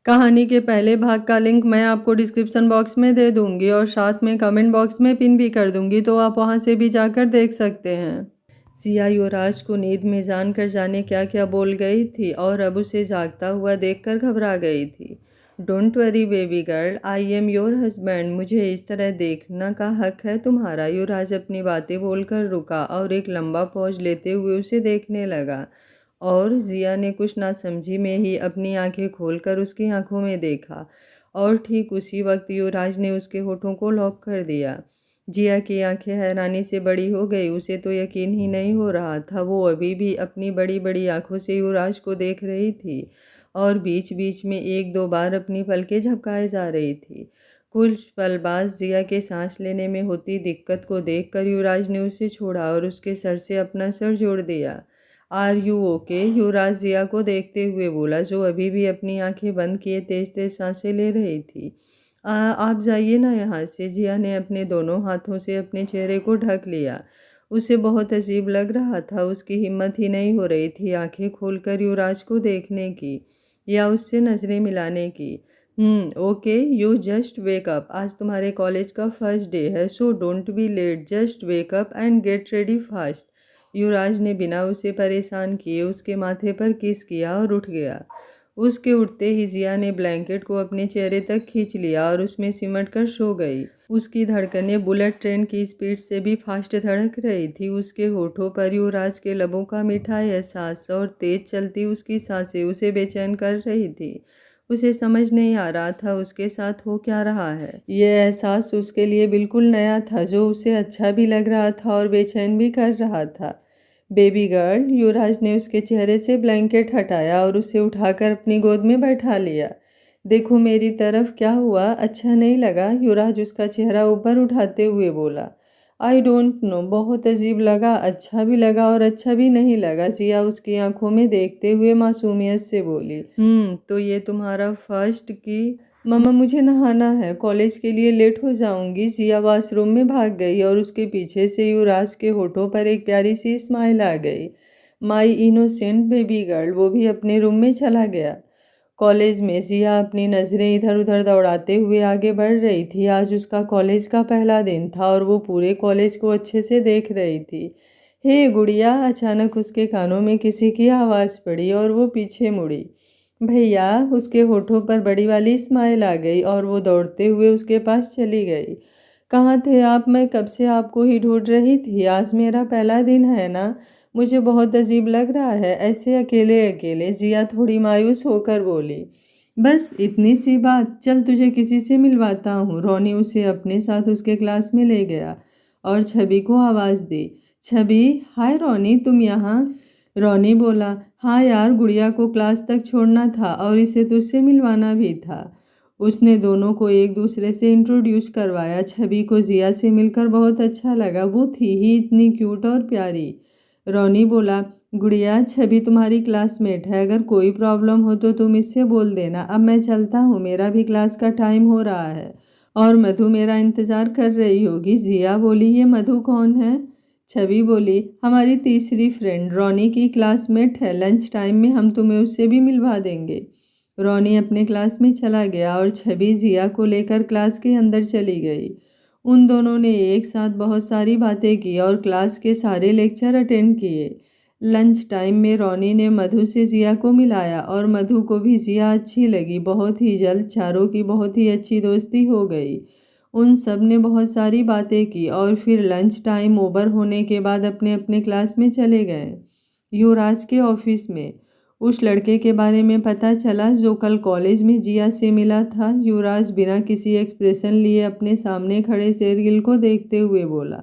कहानी के पहले भाग का लिंक मैं आपको डिस्क्रिप्शन बॉक्स में दे दूंगी और साथ में कमेंट बॉक्स में पिन भी कर दूंगी, तो आप वहां से भी जाकर देख सकते हैं। जिया युवराज को नींद में जानकर जाने क्या क्या बोल गई थी और अब उसे जागता हुआ देखकर घबरा गई थी। Don't worry baby girl, I am your husband, मुझे इस तरह देखना का हक है तुम्हारा। युवराज अपनी बातें बोलकर रुका और एक लंबा पॉज लेते हुए उसे देखने लगा, और जिया ने कुछ ना समझी में ही अपनी आंखें खोलकर उसकी आंखों में देखा, और ठीक उसी वक्त युवराज ने उसके होठों को लॉक कर दिया। जिया की आंखें हैरानी से बड़ी हो गई। उसे तो यकीन ही नहीं हो रहा था, वो अभी भी अपनी बड़ी बड़ी आंखों से युवराज को देख रही थी और बीच बीच में एक दो बार अपनी पलकें झपकाए जा रही थी। कुछ पल बाद जिया के सांस लेने में होती दिक्कत को देखकर युवराज ने उसे छोड़ा और उसके सर से अपना सर जोड़ दिया। Are you okay? Yuvraj Jiya को देखते हुए बोला, जो अभी भी अपनी आंखें बंद किए तेज तेज सांसें ले रही थी। आप जाइए ना यहाँ से। जिया ने अपने दोनों हाथों से अपने चेहरे को ढक लिया। उसे बहुत अजीब लग रहा था। उसकी हिम्मत ही नहीं हो रही थी आंखें खोलकर युवराज को देखने की या उससे नजरें मिलाने की। Okay, you just wake up. आज तुम्हारे कॉलेज का फर्स्ट डे है, so don't be late, just wake up and get ready fast. Yuvraj ने बिना उसे परेशान किए उसके माथे पर किस किया और उठ गया। उसके उठते ही जिया ने ब्लैंकेट को अपने चेहरे तक खींच लिया और उसमें सिमट कर सो गई। उसकी धड़कनें बुलेट ट्रेन की स्पीड से भी फास्ट धड़क रही थी। उसके होठों पर युवराज के लबों का मीठा एहसास और तेज चलती उसकी सांसें उसे बेचैन कर रही थी। उसे समझ नहीं आ रहा था उसके साथ हो क्या रहा है। ये एहसास उसके लिए बिल्कुल नया था, जो उसे अच्छा भी लग रहा था और बेचैन भी कर रहा था। बेबी गर्ल, युवराज ने उसके चेहरे से ब्लैंकेट हटाया और उसे उठाकर अपनी गोद में बैठा लिया। देखो मेरी तरफ, क्या हुआ, अच्छा नहीं लगा? युवराज उसका चेहरा ऊपर उठाते हुए बोला। आई डोंट नो, बहुत अजीब लगा, अच्छा भी लगा और अच्छा भी नहीं लगा। जिया उसकी आंखों में देखते हुए मासूमियत से बोली। तो ये तुम्हारा फर्स्ट की? मम्मा मुझे नहाना है, कॉलेज के लिए लेट हो जाऊंगी। जिया वॉशरूम में भाग गई और उसके पीछे से युवराज के होठों पर एक प्यारी सी स्माइल आ गई। माई इनोसेंट बेबी गर्ल। वो भी अपने रूम में चला गया। कॉलेज में जिया अपनी नज़रें इधर उधर दौड़ाते हुए आगे बढ़ रही थी। आज उसका कॉलेज का पहला दिन था और वो पूरे कॉलेज को अच्छे से देख रही थी। हे गुड़िया! अचानक उसके कानों में किसी की आवाज़ पड़ी और वो पीछे मुड़ी। भैया! उसके होठों पर बड़ी वाली स्माइल आ गई और वो दौड़ते हुए उसके पास चली गई। कहाँ थे आप? मैं कब से आपको ही ढूंढ रही थी। आज मेरा पहला दिन है ना, मुझे बहुत अजीब लग रहा है ऐसे अकेले अकेले। जिया थोड़ी मायूस होकर बोली। बस इतनी सी बात, चल तुझे किसी से मिलवाता हूँ। रोनी उसे अपने साथ उसके क्लास में ले गया और छवि को आवाज़ दी। छवि, हाय रोनी, तुम यहाँ? रोनी बोला, हाँ यार, गुड़िया को क्लास तक छोड़ना था और इसे तुझसे मिलवाना भी था। उसने दोनों को एक दूसरे से इंट्रोड्यूस करवाया। छवि को जिया से मिलकर बहुत अच्छा लगा, वो थी ही इतनी क्यूट और प्यारी। रोनी बोला, गुड़िया छवि तुम्हारी क्लासमेट है, अगर कोई प्रॉब्लम हो तो तुम इससे बोल देना। अब मैं चलता हूँ, मेरा भी क्लास का टाइम हो रहा है और मधु मेरा इंतज़ार कर रही होगी। जिया बोली, ये मधु कौन है? छवि बोली, हमारी तीसरी फ्रेंड, रोनी की क्लासमेट है। लंच टाइम में हम तुम्हें उससे भी मिलवा देंगे। रोनी अपने क्लास में चला गया और छवि जिया को लेकर क्लास के अंदर चली गई। उन दोनों ने एक साथ बहुत सारी बातें की और क्लास के सारे लेक्चर अटेंड किए। लंच टाइम में रोनी ने मधु से जिया को मिलाया और मधु को भी जिया अच्छी लगी। बहुत ही जल्द चारों की बहुत ही अच्छी दोस्ती हो गई। उन सब ने बहुत सारी बातें की और फिर लंच टाइम ओवर होने के बाद अपने अपने क्लास में चले गए। युवराज के ऑफिस में उस लड़के के बारे में पता चला जो कल कॉलेज में जिया से मिला था। युवराज बिना किसी एक्सप्रेशन लिए अपने सामने खड़े शेरगिल को देखते हुए बोला।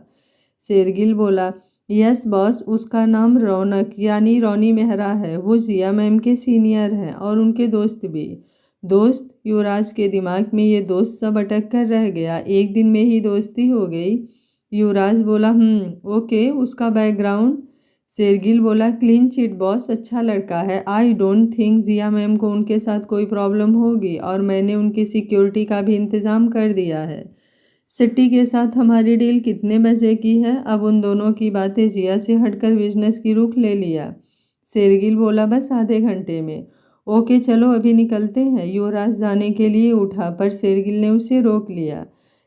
शेरगिल बोला, यस बॉस, उसका नाम रौनक यानी रोनी मेहरा है। वो जिया मैम के सीनियर हैं और उनके दोस्त भी। दोस्त? युवराज के दिमाग में ये दोस्त सब अटक कर रह गया। एक दिन में ही दोस्ती हो गई? युवराज बोला, ओके, उसका बैकग्राउंड? शेरगिल बोला, क्लीन चिट बॉस, अच्छा लड़का है। I don't think Jiya ma'am को उनके साथ कोई प्रॉब्लम होगी और मैंने उनकी सिक्योरिटी का भी इंतज़ाम कर दिया है। सिटी के साथ हमारी डील कितने बजे की है? अब उन दोनों की बातें जिया से हटकर बिजनेस की रुख ले लिया। शेरगिल बोला, बस आधे घंटे में। ओके चलो अभी निकलते हैं। युवराज जाने के लिए उठा पर शेरगिल ने उसे रोक लिया।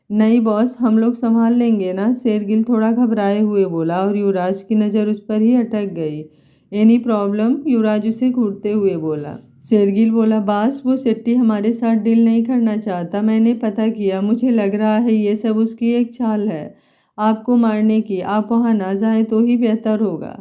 नहीं बॉस, हम लोग संभाल लेंगे ना, शेरगिल थोड़ा घबराए हुए बोला और युवराज की नज़र उस पर ही अटक गई। एनी प्रॉब्लम, युवराज उसे घूरते हुए बोला। शेरगिल बोला, बास वो सेट्टी हमारे साथ डील नहीं करना चाहता। मैंने पता किया, मुझे लग रहा है ये सब उसकी एक चाल है आपको मारने की। आप वहाँ ना जाएं तो ही बेहतर होगा।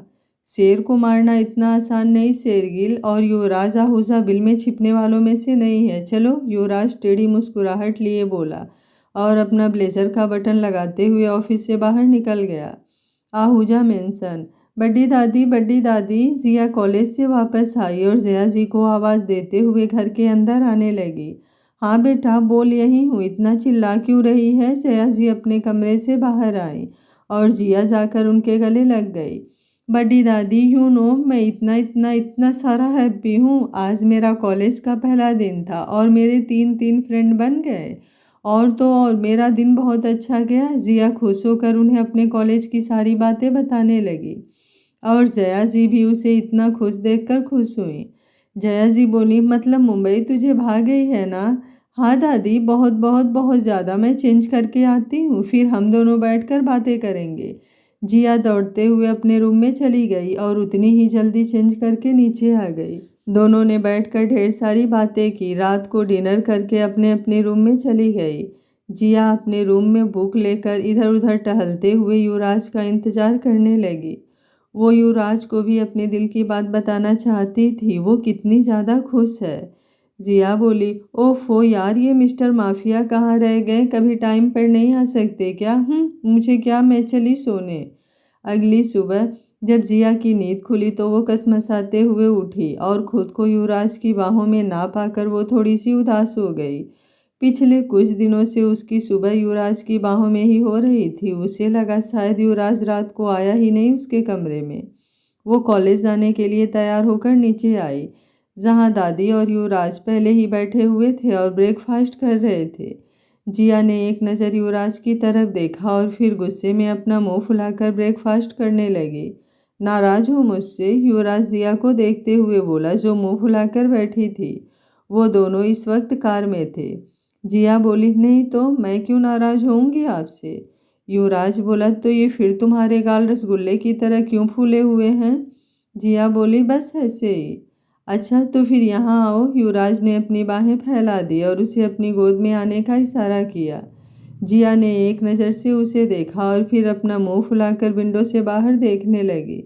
शेर को मारना इतना आसान नहीं शेरगिल, और युवराज आहूजा बिल में छिपने वालों में से नहीं है। चलो, युवराज टेढ़ी मुस्कुराहट लिए बोला और अपना ब्लेजर का बटन लगाते हुए ऑफिस से बाहर निकल गया। आहूजा मेंशन। बड्डी दादी, जिया कॉलेज से वापस आई और जया जी को आवाज़ देते हुए घर के अंदर आने लगी। हाँ बेटा बोल, यही हूँ, इतना चिल्ला क्यों रही है। जया जी अपने कमरे से बाहर आई और जिया जाकर उनके गले लग गई। बड़ी दादी, यू नो मैं इतना इतना इतना सारा हैप्पी हूँ। आज मेरा कॉलेज का पहला दिन था और मेरे तीन फ्रेंड बन गए। और तो और मेरा दिन बहुत अच्छा गया। जिया खुश होकर उन्हें अपने कॉलेज की सारी बातें बताने लगी और जया जी भी उसे इतना खुश देखकर खुश हुई। जया जी बोली, मतलब मुंबई तुझे भाग गई है ना। हाँ दादी, बहुत बहुत बहुत ज़्यादा। मैं चेंज करके आती हूँ, फिर हम दोनों बैठकर बातें करेंगे। जिया दौड़ते हुए अपने रूम में चली गई और उतनी ही जल्दी चेंज करके नीचे आ गई। दोनों ने बैठकर ढेर सारी बातें की। रात को डिनर करके अपने अपने रूम में चली गई। जिया अपने रूम में बुक लेकर इधर उधर टहलते हुए युवराज का इंतजार करने लगी। वो युवराज को भी अपने दिल की बात बताना चाहती थी, वो कितनी ज़्यादा खुश है। जिया बोली, ओफो यार, ये मिस्टर माफिया कहाँ रह गए, कभी टाइम पर नहीं आ सकते क्या। मुझे क्या, मैं चली सोने। अगली सुबह जब जिया की नींद खुली तो वो कसमसाते हुए उठी और खुद को युवराज की बाहों में ना पाकर वो थोड़ी सी उदास हो गई। पिछले कुछ दिनों से उसकी सुबह युवराज की बाहों में ही हो रही थी। उसे लगा शायद युवराज रात को आया ही नहीं उसके कमरे में। वो कॉलेज जाने के लिए तैयार होकर नीचे आई, जहाँ दादी और युवराज पहले ही बैठे हुए थे और ब्रेकफास्ट कर रहे थे। जिया ने एक नज़र युवराज की तरफ देखा और फिर गुस्से में अपना मुंह फुलाकर ब्रेकफास्ट करने लगी। नाराज हो मुझसे, युवराज जिया को देखते हुए बोला, जो मुंह फुलाकर बैठी थी। वो दोनों इस वक्त कार में थे। जिया बोली, नहीं तो मैं क्यों नाराज होऊंगी आपसे। युवराज बोला, तो ये फिर तुम्हारे गाल रसगुल्ले की तरह क्यों फूले हुए हैं। जिया बोली, बस ऐसे ही। अच्छा तो फिर यहाँ आओ। युवराज ने अपनी बाहें फैला दी और उसे अपनी गोद में आने का इशारा किया। जिया ने एक नज़र से उसे देखा और फिर अपना मुंह फुलाकर विंडो से बाहर देखने लगी।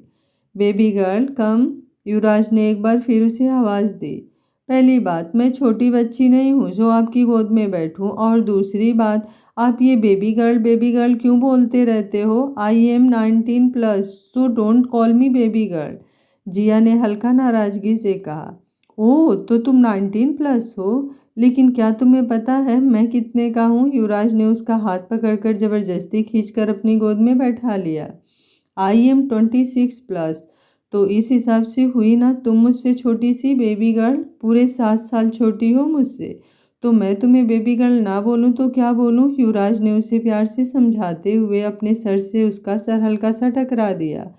बेबी गर्ल कम, युवराज ने एक बार फिर उसे आवाज़ दी। पहली बात, मैं छोटी बच्ची नहीं हूँ जो आपकी गोद में बैठूं, और दूसरी बात, आप ये बेबी गर्ल क्यों बोलते रहते हो। I am 19+, so don't call me baby girl. Jiya ने हल्का नाराज़गी से कहा। ओह, तो तुम 19+ हो, लेकिन क्या तुम्हें पता है मैं कितने का हूँ। युवराज ने उसका हाथ पकड़कर ज़बरदस्ती खींचकर अपनी गोद में बैठा लिया। आई एम 26+, तो इस हिसाब से हुई ना तुम मुझसे छोटी सी बेबी गर्ल, पूरे 7 साल छोटी हो मुझसे। तो मैं तुम्हें बेबी गर्ल ना बोलूँ तो क्या बोलूँ। युवराज ने उसे प्यार से समझाते हुए अपने सर से उसका सर हल्का सा टकरा दिया।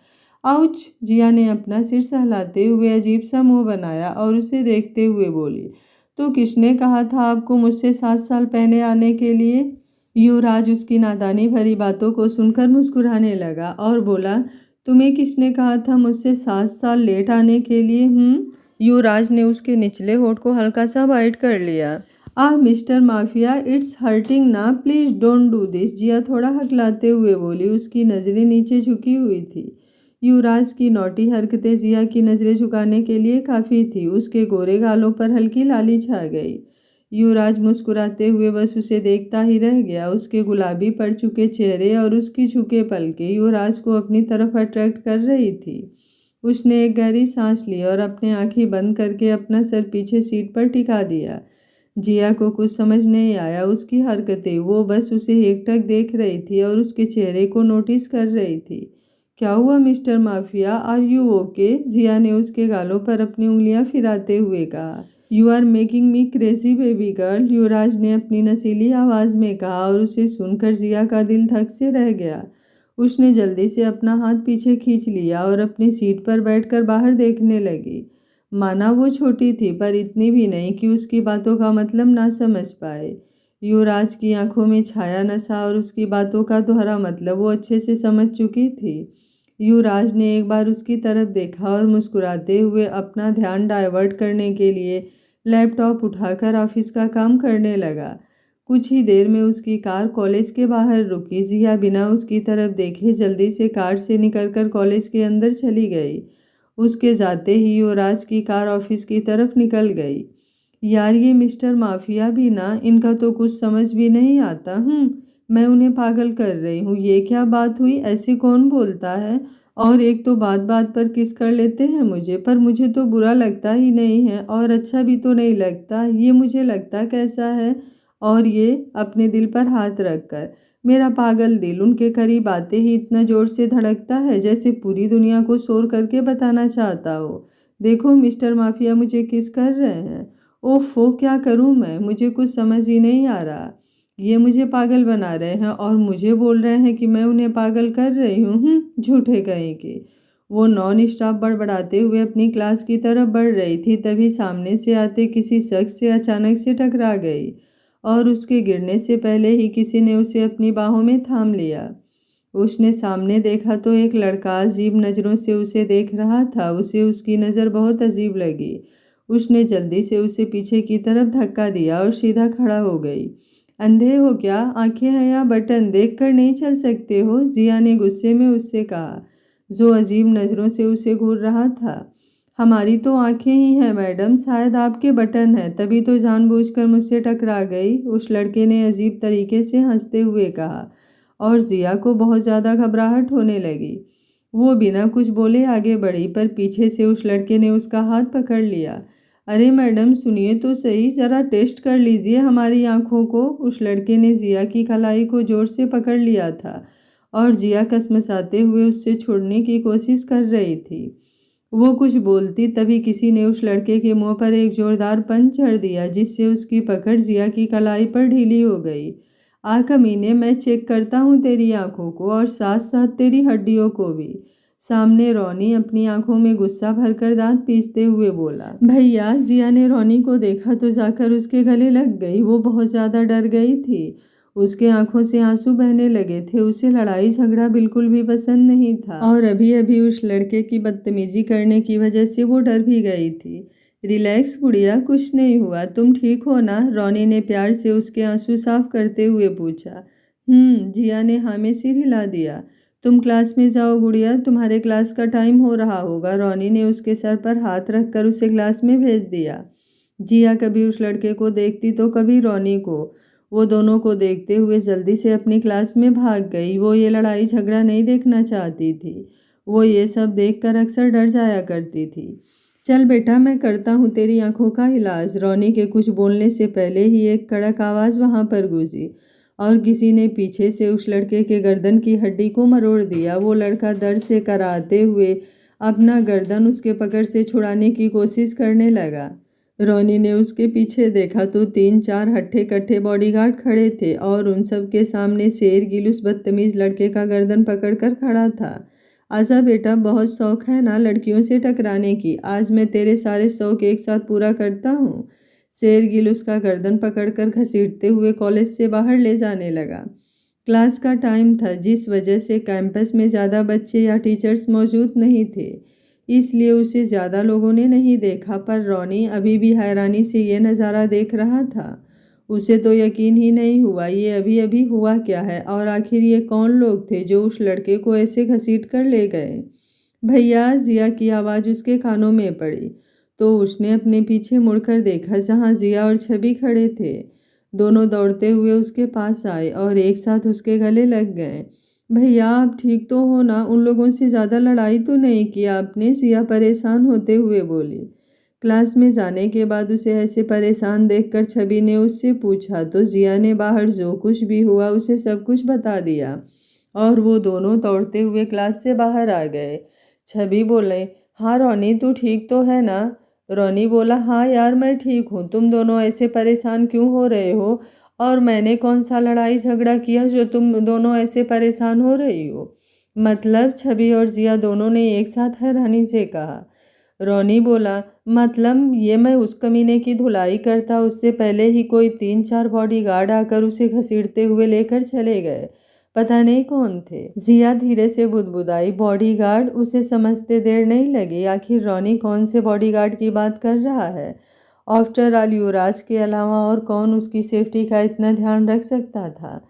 आउच, जिया ने अपना सिर सहलाते हुए अजीब सा मुंह बनाया और उसे देखते हुए बोली, तो किसने कहा था आपको मुझसे 7 साल पहले आने के लिए। युवराज उसकी नादानी भरी बातों को सुनकर मुस्कुराने लगा और बोला, तुम्हें किसने कहा था मुझसे 7 साल लेट आने के लिए। युवराज ने उसके निचले होठ को हल्का सा बाइट कर लिया। आह मिस्टर माफिया, इट्स हर्टिंग ना, प्लीज डोंट डू दिस। जिया थोड़ा हकलाते हुए बोली, उसकी नज़रें नीचे झुकी हुई थी। युवराज की नौटी हरकतें जिया की नज़रें झुकाने के लिए काफ़ी थी। उसके गोरे गालों पर हल्की लाली छा गई। युवराज मुस्कुराते हुए बस उसे देखता ही रह गया। उसके गुलाबी पड़ चुके चेहरे और उसकी झुके पलकें युवराज को अपनी तरफ अट्रैक्ट कर रही थी। उसने एक गहरी सांस ली और अपने आंखें बंद करके अपना सर पीछे सीट पर टिका दिया। जिया को कुछ समझ नहीं आया उसकी हरकतें। वो बस उसे एकटक देख रही थी और उसके चेहरे को नोटिस कर रही थी। क्या हुआ mister mafia, are you okay. Jiya ने उसके गालों पर अपनी उंगलियां फिराते हुए कहा। You are making me crazy baby girl, Yuvraj ने अपनी नसीली आवाज़ में कहा और उसे सुनकर जिया का दिल धक से रह गया। उसने जल्दी से अपना हाथ पीछे खींच लिया और अपनी सीट पर बैठकर बाहर देखने लगी। माना वो छोटी थी पर इतनी भी नहीं कि उसकी बातों का मतलब ना समझ पाए। युवराज की आंखों में छाया नशा और उसकी बातों का दोहरा मतलब वो अच्छे से समझ चुकी थी। युवराज ने एक बार उसकी तरफ देखा और मुस्कुराते हुए अपना ध्यान डाइवर्ट करने के लिए लैपटॉप उठाकर ऑफिस का काम करने लगा। कुछ ही देर में उसकी कार कॉलेज के बाहर रुकी। जिया बिना उसकी तरफ देखे जल्दी से कार से निकलकर कॉलेज के अंदर चली गई। उसके जाते ही युवराज की कार ऑफिस की तरफ निकल गई। यार ये मिस्टर माफिया भी ना, इनका तो कुछ समझ भी नहीं आता। मैं उन्हें पागल कर रही हूँ। ये क्या बात हुई, ऐसे कौन बोलता है? और एक तो बात बात पर किस कर लेते हैं मुझे, पर मुझे तो बुरा लगता ही नहीं है और अच्छा भी तो नहीं लगता। ये मुझे लगता कैसा है? और ये अपने दिल पर हाथ रखकर, मेरा पागल दिल उनके करीब आते ही इतना जोर से धड़कता है जैसे पूरी दुनिया को शोर करके बताना चाहता हो, देखो मिस्टर माफिया मुझे किस कर रहे हैं। ओफो, क्या करूं मैं, मुझे कुछ समझ ही नहीं आ रहा। ये मुझे पागल बना रहे हैं और मुझे बोल रहे हैं कि मैं उन्हें पागल कर रही हूँ। झूठे कहेंगे। वो नॉन स्टॉप बड़बड़ाते हुए अपनी क्लास की तरफ बढ़ रही थी, तभी सामने से आते किसी शख्स से अचानक से टकरा गई और उसके गिरने से पहले ही किसी ने उसे अपनी बाहों में थाम लिया। उसने सामने देखा तो एक लड़का अजीब नज़रों से उसे देख रहा था। उसे उसकी नज़र बहुत अजीब लगी। उसने जल्दी से उसे पीछे की तरफ धक्का दिया और सीधा खड़ा हो गई। अंधे हो क्या? आंखें हैं या बटन, देख कर नहीं चल सकते हो? जिया ने गुस्से में उससे कहा, जो अजीब नज़रों से उसे घूर रहा था। हमारी तो आंखें ही हैं मैडम, शायद आपके बटन हैं, तभी तो जानबूझकर मुझसे टकरा गई, उस लड़के ने अजीब तरीके से हंसते हुए कहा। और जिया को बहुत ज़्यादा घबराहट होने लगी। वो बिना कुछ बोले आगे बढ़ी, पर पीछे से उस लड़के ने उसका हाथ पकड़ लिया। अरे मैडम सुनिए तो सही, ज़रा टेस्ट कर लीजिए हमारी आंखों को। उस लड़के ने जिया की कलाई को जोर से पकड़ लिया था और जिया कसमसाते हुए उससे छोड़ने की कोशिश कर रही थी। वो कुछ बोलती तभी किसी ने उस लड़के के मुंह पर एक जोरदार पंच चढ़ दिया, जिससे उसकी पकड़ जिया की कलाई पर ढीली हो गई। आ कमीने, मैं चेक करता हूँ तेरी आंखों को और साथ साथ तेरी हड्डियों को भी। सामने रोनी अपनी आंखों में गुस्सा भरकर दांत पीसते हुए बोला। भैया, जिया ने रोनी को देखा तो जाकर उसके गले लग गई। वो बहुत ज़्यादा डर गई थी। उसके आंखों से आंसू बहने लगे थे। उसे लड़ाई झगड़ा बिल्कुल भी पसंद नहीं था और अभी अभी उस लड़के की बदतमीजी करने की वजह से वो डर भी गई थी। रिलैक्स गुड़िया, कुछ नहीं हुआ, तुम ठीक हो ना? रोनी ने प्यार से उसके आंसू साफ करते हुए पूछा। जिया ने हाँ में सिर हिला दिया। तुम क्लास में जाओ गुड़िया, तुम्हारे क्लास का टाइम हो रहा होगा। रोनी ने उसके सर पर हाथ रखकर उसे क्लास में भेज दिया। जिया कभी उस लड़के को देखती तो कभी रोनी को। वो दोनों को देखते हुए जल्दी से अपनी क्लास में भाग गई। वो ये लड़ाई झगड़ा नहीं देखना चाहती थी। वो ये सब देखकर अक्सर डर जाया करती थी। चल बेटा, मैं करता हूँ तेरी आंखों का इलाज। रोनी के कुछ बोलने से पहले ही एक कड़क आवाज़ वहाँ पर गूंजी और किसी ने पीछे से उस लड़के के गर्दन की हड्डी को मरोड़ दिया। वो लड़का दर्द से कराहते हुए अपना गर्दन उसके पकड़ से छुड़ाने की कोशिश करने लगा। रोनी ने उसके पीछे देखा तो 3-4 हट्ठे कट्ठे बॉडीगार्ड खड़े थे और उन सब के सामने शेर गिल उस बदतमीज लड़के का गर्दन पकड़कर खड़ा था। आजा बेटा, बहुत शौक है ना लड़कियों से टकराने की, आज मैं तेरे सारे शौक एक साथ पूरा करता हूँ। शेर गिल उसका गर्दन पकड़कर घसीटते हुए कॉलेज से बाहर ले जाने लगा। क्लास का टाइम था, जिस वजह से कैंपस में ज़्यादा बच्चे या टीचर्स मौजूद नहीं थे, इसलिए उसे ज़्यादा लोगों ने नहीं देखा। पर रोनी अभी भी हैरानी से ये नज़ारा देख रहा था। उसे तो यकीन ही नहीं हुआ ये अभी अभी हुआ क्या है और आखिर ये कौन लोग थे जो उस लड़के को ऐसे घसीट कर ले गए। भैया, जिया की आवाज़ उसके कानों में पड़ी तो उसने अपने पीछे मुड़कर देखा, जहाँ जिया और छवि खड़े थे। दोनों दौड़ते हुए उसके पास आए और एक साथ उसके गले लग गए। भैया, आप ठीक तो हो ना? उन लोगों से ज़्यादा लड़ाई तो नहीं किया आपने? जिया परेशान होते हुए बोली। क्लास में जाने के बाद उसे ऐसे परेशान देखकर छवि ने उससे पूछा तो जिया ने बाहर जो कुछ भी हुआ उसे सब कुछ बता दिया और वो दोनों दौड़ते हुए क्लास से बाहर आ गए। छवि बोले, हाँ रोनी, तू ठीक तो है ना? रोनी बोला, हाँ यार मैं ठीक हूँ, तुम दोनों ऐसे परेशान क्यों हो रहे हो? और मैंने कौन सा लड़ाई झगड़ा किया जो तुम दोनों ऐसे परेशान हो रही हो? मतलब? छवि और जिया दोनों ने एक साथ हैरानी से कहा। रोनी बोला, मतलब ये मैं उस कमीने की धुलाई करता उससे पहले ही कोई 3-4 बॉडीगार्ड आकर उसे घसीटते हुए लेकर चले गए। पता नहीं कौन थे। जिया धीरे से बुदबुदाई, बॉडीगार्ड? उसे समझते देर नहीं लगी। आखिर रोनी कौन से बॉडीगार्ड की बात कर रहा है? आफ्टर ऑल युवराज के अलावा और कौन उसकी सेफ्टी का इतना ध्यान रख सकता था?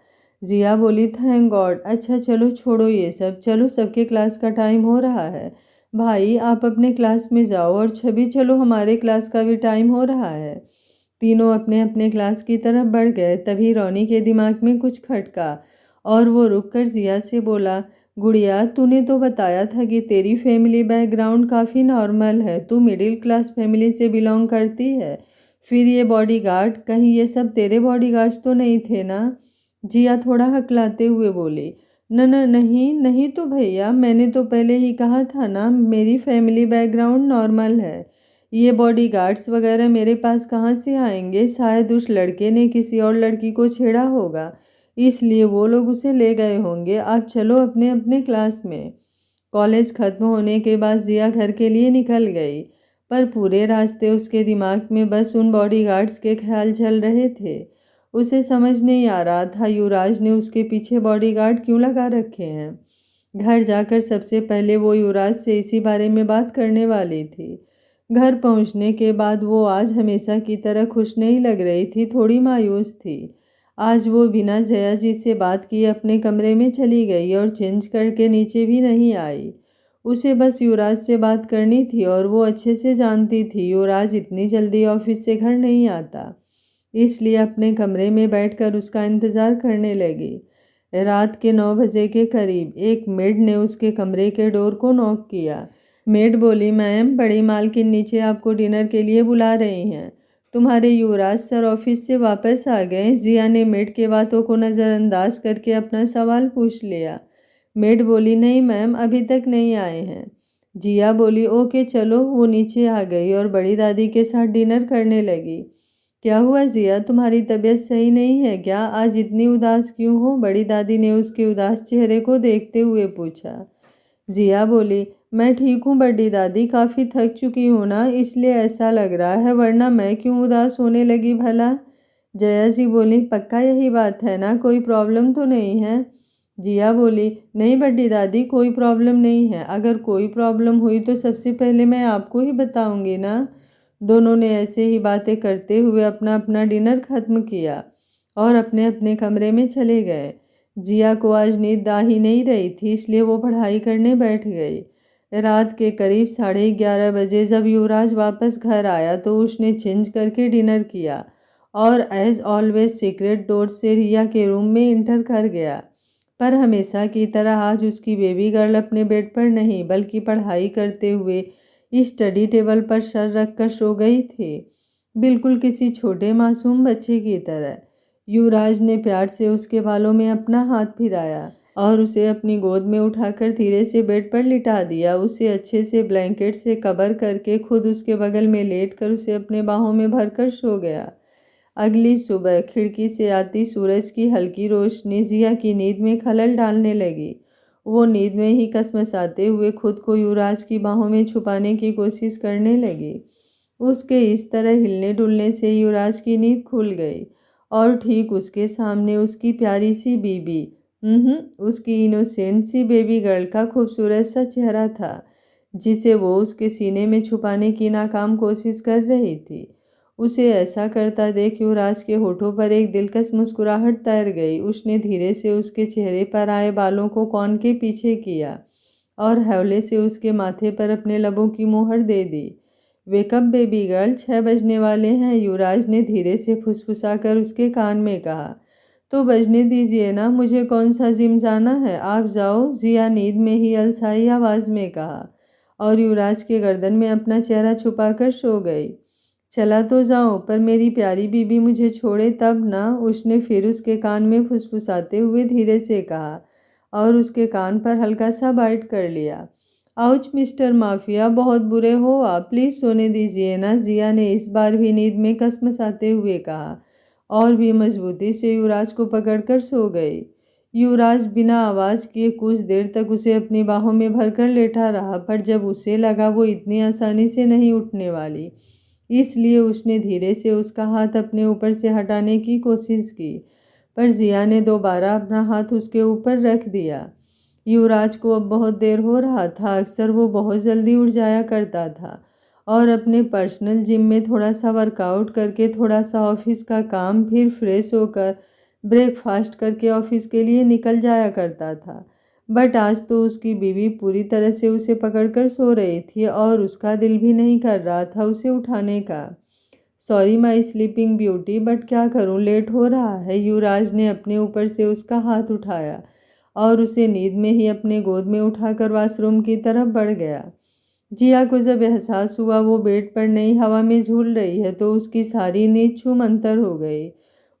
जिया बोली, थैंक गॉड। अच्छा चलो छोड़ो ये सब, चलो सबके क्लास का टाइम हो रहा है। भाई आप अपने क्लास में जाओ और छवि चलो हमारे क्लास का भी टाइम हो रहा है। तीनों अपने अपने क्लास की तरफ बढ़ गए। तभी रोनी के दिमाग में कुछ खटका और वो रुककर जिया से बोला, गुड़िया तूने तो बताया था कि तेरी फैमिली बैकग्राउंड काफ़ी नॉर्मल है, तू मिडिल क्लास फैमिली से बिलोंग करती है, फिर ये बॉडीगार्ड, कहीं ये सब तेरे बॉडीगार्ड्स तो नहीं थे ना? जिया थोड़ा हकलाते हुए बोली, न न नहीं नहीं तो भैया, मैंने तो पहले ही कहा था ना मेरी फैमिली बैकग्राउंड नॉर्मल है। ये बॉडीगार्ड्स वगैरह मेरे पास कहाँ से आएंगे? शायद उस लड़के ने किसी और लड़की को छेड़ा होगा, इसलिए वो लोग उसे ले गए होंगे। आप चलो अपने अपने क्लास में। कॉलेज खत्म होने के बाद जिया घर के लिए निकल गई, पर पूरे रास्ते उसके दिमाग में बस उन बॉडीगार्ड्स के ख्याल चल रहे थे। उसे समझ नहीं आ रहा था युवराज ने उसके पीछे बॉडीगार्ड क्यों लगा रखे हैं। घर जाकर सबसे पहले वो युवराज से इसी बारे में बात करने वाली थी। घर पहुंचने के बाद वो आज हमेशा की तरह खुश नहीं लग रही थी, थोड़ी मायूस थी। आज वो बिना जया जी से बात किए अपने कमरे में चली गई और चेंज करके नीचे भी नहीं आई। उसे बस युवराज से बात करनी थी और वो अच्छे से जानती थी युवराज इतनी जल्दी ऑफिस से घर नहीं आता, इसलिए अपने कमरे में बैठकर उसका इंतज़ार करने लगी। रात के 9 बजे के करीब एक मेड ने उसके कमरे के डोर को नॉक किया। मेड बोली, मैम बड़ी मालकिन नीचे आपको डिनर के लिए बुला रही हैं। तुम्हारे युवराज सर ऑफिस से वापस आ गए? जिया ने मेड के बातों को नज़रअंदाज करके अपना सवाल पूछ लिया। मेड बोली, नहीं मैम अभी तक नहीं आए हैं। जिया बोली, ओके चलो। वो नीचे आ गई और बड़ी दादी के साथ डिनर करने लगी। क्या हुआ जिया, तुम्हारी तबीयत सही नहीं है क्या? आज इतनी उदास क्यों हो? बड़ी दादी ने उसके उदास चेहरे को देखते हुए पूछा। जिया बोली, मैं ठीक हूँ बड़ी दादी, काफ़ी थक चुकी हूँ ना, इसलिए ऐसा लग रहा है, वरना मैं क्यों उदास होने लगी भला? जया जी बोली, पक्का यही बात है ना, कोई प्रॉब्लम तो नहीं है? जिया बोली, नहीं बड़ी दादी कोई प्रॉब्लम नहीं है, अगर कोई प्रॉब्लम हुई तो सबसे पहले मैं आपको ही बताऊंगी ना। दोनों ने ऐसे ही बातें करते हुए अपना अपना डिनर खत्म किया और अपने अपने कमरे में चले गए। जिया को आज नींद आ ही नहीं रही थी, इसलिए वो पढ़ाई करने बैठ गई। रात के करीब 11:30 बजे जब युवराज वापस घर आया तो उसने चेंज करके डिनर किया और एज ऑलवेज सीक्रेट डोर से रिया के रूम में इंटर कर गया। पर हमेशा की तरह आज उसकी बेबी गर्ल अपने बेड पर नहीं बल्कि पढ़ाई करते हुए स्टडी टेबल पर सर रखकर सो गई थी, बिल्कुल किसी छोटे मासूम बच्चे की तरह। युवराज ने प्यार से उसके बालों में अपना हाथ फिराया और उसे अपनी गोद में उठाकर धीरे से बेड पर लिटा दिया। उसे अच्छे से ब्लैंकेट से कवर करके खुद उसके बगल में लेटकर उसे अपने बाहों में भरकर सो गया। अगली सुबह खिड़की से आती सूरज की हल्की रोशनी जिया की नींद में खलल डालने लगी। वो नींद में ही कसमसाते हुए खुद को युवराज की बाहों में छुपाने की कोशिश करने लगी। उसके इस तरह हिलने डुलने से युवराज की नींद खुल गई और ठीक उसके सामने उसकी प्यारी सी बीबी, उसकी इनोसेंट सी बेबी गर्ल का खूबसूरत सा चेहरा था, जिसे वो उसके सीने में छुपाने की नाकाम कोशिश कर रही थी। उसे ऐसा करता देख युवराज के होठों पर एक दिलकश मुस्कुराहट तैर गई। उसने धीरे से उसके चेहरे पर आए बालों को कौन के पीछे किया और हौले से उसके माथे पर अपने लबों की मोहर दे दी। वेकअप बेबी गर्ल, 6 बजने वाले हैं, युवराज ने धीरे से फुसफुसाकर उसके कान में कहा। तो बजने दीजिए ना, मुझे कौन सा जिम जाना है, आप जाओ, जिया नींद में ही अलसाई आवाज़ में कहा और युवराज के गर्दन में अपना चेहरा छुपाकर सो गई। चला तो जाऊं, पर मेरी प्यारी बीबी मुझे छोड़े तब ना, उसने फिर उसके कान में फुसफुसाते हुए धीरे से कहा और उसके कान पर हल्का सा बाइट कर लिया। आउच मिस्टर माफिया, बहुत बुरे हो आप, प्लीज़ सोने दीजिए ना, जिया ने इस बार भी नींद में कसमसाते हुए कहा और भी मजबूती से युवराज को पकड़कर सो गई। युवराज बिना आवाज़ किए कुछ देर तक उसे अपनी बाहों में भरकर लेटा रहा, पर जब उसे लगा वो इतनी आसानी से नहीं उठने वाली, इसलिए उसने धीरे से उसका हाथ अपने ऊपर से हटाने की कोशिश की, पर जिया ने दोबारा अपना हाथ उसके ऊपर रख दिया। युवराज को अब बहुत देर हो रहा था। अक्सर वो बहुत जल्दी उठ जाया करता था और अपने पर्सनल जिम में थोड़ा सा वर्कआउट करके, थोड़ा सा ऑफिस का काम, फिर फ्रेश होकर ब्रेकफास्ट करके ऑफिस के लिए निकल जाया करता था। बट आज तो उसकी बीवी पूरी तरह से उसे पकड़कर सो रही थी और उसका दिल भी नहीं कर रहा था उसे उठाने का। Sorry my sleeping beauty, but क्या करूं, लेट हो रहा है। युवराज ने अपने ऊपर से उसका हाथ उठाया और उसे नींद में ही अपने गोद में उठाकर वॉशरूम की तरफ बढ़ गया। जिया को जब एहसास हुआ वो बेड पर नई हवा में झूल रही है तो उसकी सारी नींद छूमंतर हो गई।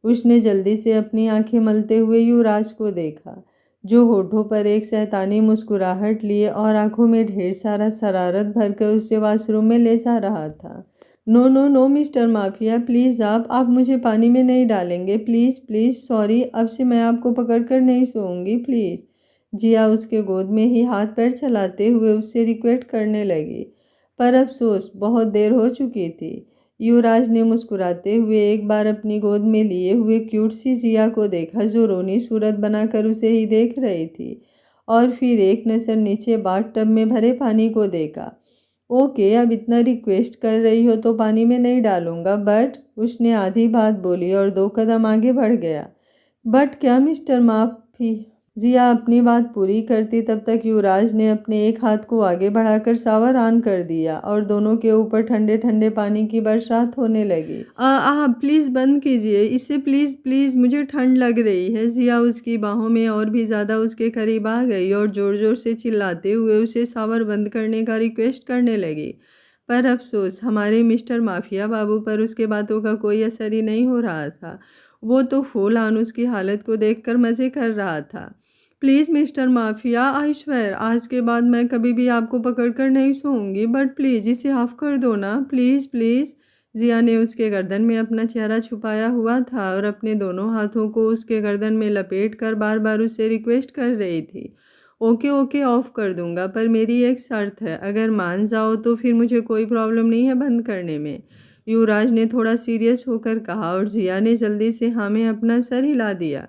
उसने जल्दी से अपनी आंखें मलते हुए युवराज को देखा, जो होठों पर एक शैतानी मुस्कुराहट लिए और आंखों में ढेर सारा शरारत भरकर उसे वॉशरूम में ले जा रहा था। No no no mister mafia, please आप मुझे पानी में नहीं डालेंगे, प्लीज़ प्लीज़, सॉरी, अब से मैं आपको पकड़कर नहीं सोऊंगी, प्लीज़। जिया उसके गोद में ही हाथ पैर चलाते हुए उससे रिक्वेस्ट करने लगी, पर अफसोस बहुत देर हो चुकी थी। युवराज ने मुस्कुराते हुए एक बार अपनी गोद में लिए हुए क्यूट सी जिया को देखा, जो रोनी सूरत बनाकर उसे ही देख रही थी, और फिर एक नज़र नीचे बाथ टब में भरे पानी को देखा। ओके, अब इतना रिक्वेस्ट कर रही हो तो पानी में नहीं डालूंगा, बट उसने आधी बात बोली और 2 कदम आगे बढ़ गया। बट क्या मिस्टर माफी, जिया अपनी बात पूरी करती तब तक युवराज ने अपने एक हाथ को आगे बढ़ाकर शावर ऑन कर दिया और दोनों के ऊपर ठंडे ठंडे पानी की बरसात होने लगी। प्लीज़ बंद कीजिए इसे, प्लीज़ प्लीज़, मुझे ठंड लग रही है। जिया उसकी बाहों में और भी ज़्यादा उसके करीब आ गई और ज़ोर ज़ोर से चिल्लाते हुए उसे शावर बंद करने का रिक्वेस्ट करने लगी। पर अफसोस, हमारे मिस्टर माफिया बाबू पर उसके बातों का कोई असर ही नहीं हो रहा था। वो तो फुल ऑन उसकी हालत को देखकर मज़े कर रहा था। Please mister mafia, I swear, आज के बाद मैं कभी भी आपको पकड़कर नहीं सोऊंगी, बट प्लीज़ इसे ऑफ कर दो ना, प्लीज़ प्लीज़। जिया ने उसके गर्दन में अपना चेहरा छुपाया हुआ था और अपने दोनों हाथों को उसके गर्दन में लपेट कर बार बार उसे रिक्वेस्ट कर रही थी। ओके ओके, ऑफ कर दूंगा, पर मेरी एक शर्त है, अगर मान जाओ तो फिर मुझे कोई प्रॉब्लम नहीं है बंद करने में। युवराज ने थोड़ा सीरियस होकर कहा और जिया ने जल्दी से हाँ में अपना सर हिला दिया।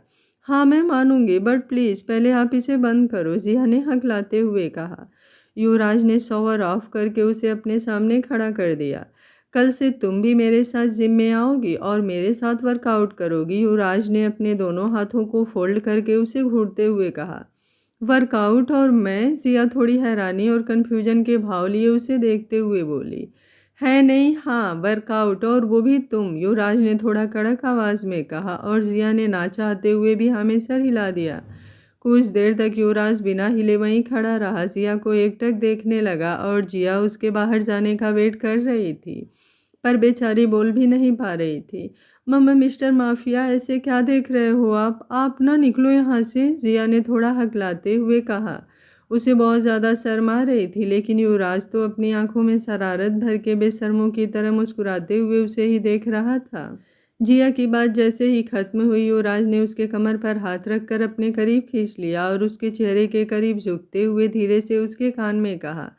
हाँ मैं मानूंगी, बट प्लीज़ पहले आप इसे बंद करो, जिया ने हकलाते हुए कहा। युवराज ने शॉवर ऑफ करके उसे अपने सामने खड़ा कर दिया। कल से तुम भी मेरे साथ जिम में आओगी और मेरे साथ वर्कआउट करोगी, युवराज ने अपने दोनों हाथों को फोल्ड करके उसे घूरते हुए कहा। वर्कआउट और मैं, जिया थोड़ी हैरानी और कन्फ्यूजन के भाव लिए उसे देखते हुए बोली। है नहीं, हाँ वर्कआउट, और वो भी तुम, युवराज ने थोड़ा कड़क आवाज़ में कहा और जिया ने ना चाहते हुए भी हमें सर हिला दिया। कुछ देर तक युवराज बिना हिले वहीं खड़ा रहा, जिया को एकटक देखने लगा और जिया उसके बाहर जाने का वेट कर रही थी, पर बेचारी बोल भी नहीं पा रही थी। मम्मा, मिस्टर माफिया, ऐसे क्या देख रहे हो आप ना निकलो यहाँ से, जिया ने थोड़ा हकलाते हुए कहा। उसे बहुत ज़्यादा शर्म आ रही थी, लेकिन युवराज तो अपनी आंखों में शरारत भर के बेशर्मों की तरह मुस्कुराते हुए उसे ही देख रहा था। जिया की बात जैसे ही खत्म हुई, युवराज ने उसके कमर पर हाथ रखकर अपने करीब खींच लिया और उसके चेहरे के करीब झुकते हुए धीरे से उसके कान में कहा,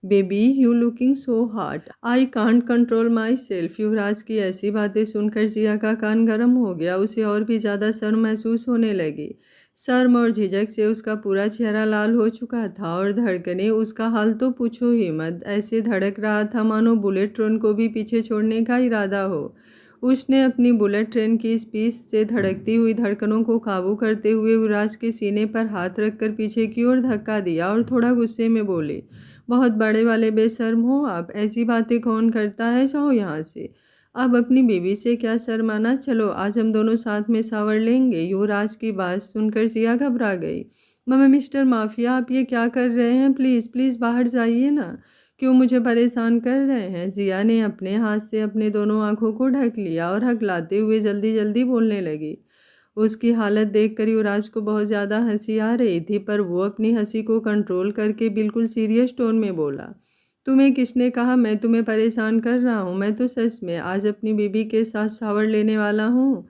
baby you looking so hot, I can't control myself. Yuvraj की ऐसी बातें सुनकर जिया का कान गर्म हो गया। उसे और भी ज़्यादा शर्म महसूस होने लगी। शर्म और झिझक से उसका पूरा चेहरा लाल हो चुका था और धड़कने, उसका हाल तो पूछो ही मत, ऐसे धड़क रहा था मानो बुलेट ट्रेन को भी पीछे छोड़ने का इरादा हो। उसने अपनी बुलेट ट्रेन की स्पीड से धड़कती हुई धड़कनों को काबू करते हुए युवराज के सीने पर हाथ रखकर पीछे की ओर धक्का दिया और थोड़ा गुस्से में बोले, बहुत बड़े वाले बेशर्म हो आप, ऐसी बातें कौन करता है, जाओ यहाँ से। अब अपनी बीवी से क्या शर्माना, चलो आज हम दोनों साथ में शावर लेंगे। युवराज की बात सुनकर जिया घबरा गई। मम्मी, मिस्टर माफिया, आप ये क्या कर रहे हैं, प्लीज़ प्लीज़ बाहर जाइए ना, क्यों मुझे परेशान कर रहे हैं। जिया ने अपने हाथ से अपने दोनों आंखों को ढक लिया और हकलाते हुए जल्दी जल्दी बोलने लगी। उसकी हालत देखकर युवराज को बहुत ज़्यादा हंसी आ रही थी, पर वो अपनी हंसी को कंट्रोल करके बिल्कुल सीरियस टोन में बोला, तुम्हें किसने कहा मैं तुम्हें परेशान कर रहा हूँ, मैं तो सच में आज अपनी बीबी के साथ शावर लेने वाला हूँ।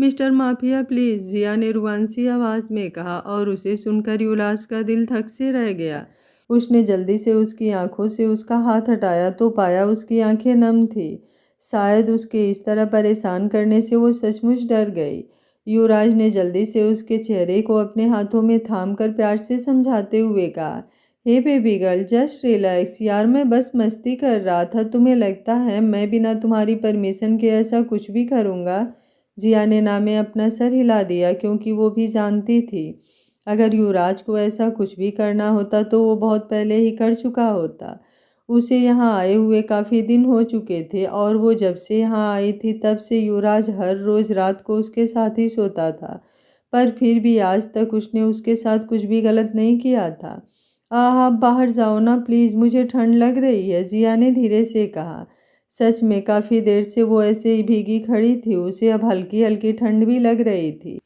मिस्टर माफिया प्लीज़, जिया ने रुआंसी आवाज़ में कहा और उसे सुनकर युवराज का दिल थक से रह गया। उसने जल्दी से उसकी आंखों से उसका हाथ हटाया तो पाया उसकी आंखें नम थी। शायद उसके इस तरह परेशान करने से वो सचमुच डर गई। युवराज ने जल्दी से उसके चेहरे को अपने हाथों में थामकर प्यार से समझाते हुए कहा, हे बेबी गर्ल, जस्ट रिलैक्स यार, मैं बस मस्ती कर रहा था। तुम्हें लगता है मैं बिना तुम्हारी परमिशन के ऐसा कुछ भी करूँगा? जिया ने ना में अपना सर हिला दिया क्योंकि वो भी जानती थी अगर युवराज को ऐसा कुछ भी करना होता तो वो बहुत पहले ही कर चुका होता। उसे यहाँ आए हुए काफ़ी दिन हो चुके थे और वो जब से यहाँ आई थी तब से युवराज हर रोज़ रात को उसके साथ ही सोता था, पर फिर भी आज तक उसने उसके साथ कुछ भी गलत नहीं किया था। आप बाहर जाओ ना प्लीज़, मुझे ठंड लग रही है, जिया ने धीरे से कहा। सच में काफ़ी देर से वो ऐसे ही भीगी खड़ी थी, उसे अब हल्की हल्की ठंड भी लग रही थी।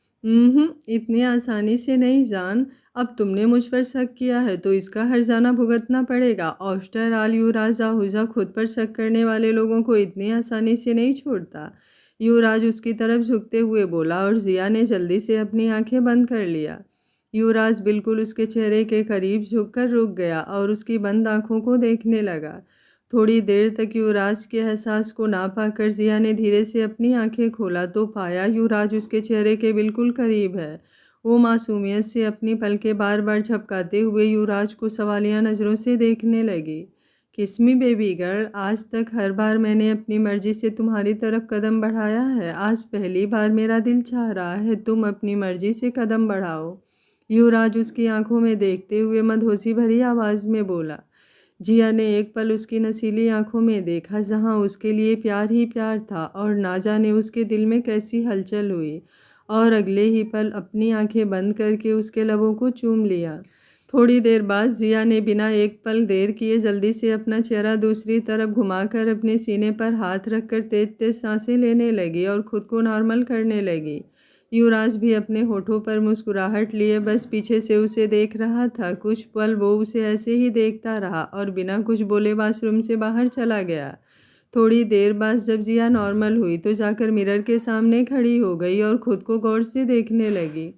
इतनी आसानी से नहीं जान, अब तुमने मुझ पर शक किया है तो इसका हर्जाना भुगतना पड़ेगा। आफ्टर ऑल युवराज आहूजा खुद पर शक करने वाले लोगों को इतनी आसानी से नहीं छोड़ता। युवराज उसकी तरफ झुकते हुए बोला और जिया ने जल्दी से अपनी आंखें बंद कर लिया। युवराज बिल्कुल उसके चेहरे के करीब झुककर रुक गया और उसकी बंद आंखों को देखने लगा। थोड़ी देर तक युवराज के एहसास को ना पाकर जिया ने धीरे से अपनी आंखें खोला तो पाया युवराज उसके चेहरे के बिल्कुल करीब है। वो मासूमियत से अपनी पलकें बार बार झपकाते हुए युवराज को सवालिया नज़रों से देखने लगी। किस मी बेबी गर्ल, आज तक हर बार मैंने अपनी मर्जी से तुम्हारी तरफ कदम बढ़ाया है, आज पहली बार मेरा दिल चाह रहा है तुम अपनी मर्जी से कदम बढ़ाओ। युवराज उसकी आंखों में देखते हुए मदहोशी भरी आवाज़ में बोला। जिया ने एक पल उसकी नसीली आंखों में देखा जहां उसके लिए प्यार ही प्यार था और ना जाने उसके दिल में कैसी हलचल हुई, और अगले ही पल अपनी आंखें बंद करके उसके लबों को चूम लिया। थोड़ी देर बाद जिया ने बिना एक पल देर किए जल्दी से अपना चेहरा दूसरी तरफ घुमाकर अपने सीने पर हाथ रखकर तेज तेज सांसें लेने लगी और खुद को नॉर्मल करने लगी। युवराज भी अपने होठों पर मुस्कुराहट लिए बस पीछे से उसे देख रहा था। कुछ पल वो उसे ऐसे ही देखता रहा और बिना कुछ बोले वॉशरूम से बाहर चला गया। थोड़ी देर बाद जब जिया नॉर्मल हुई तो जाकर मिरर के सामने खड़ी हो गई और खुद को गौर से देखने लगी।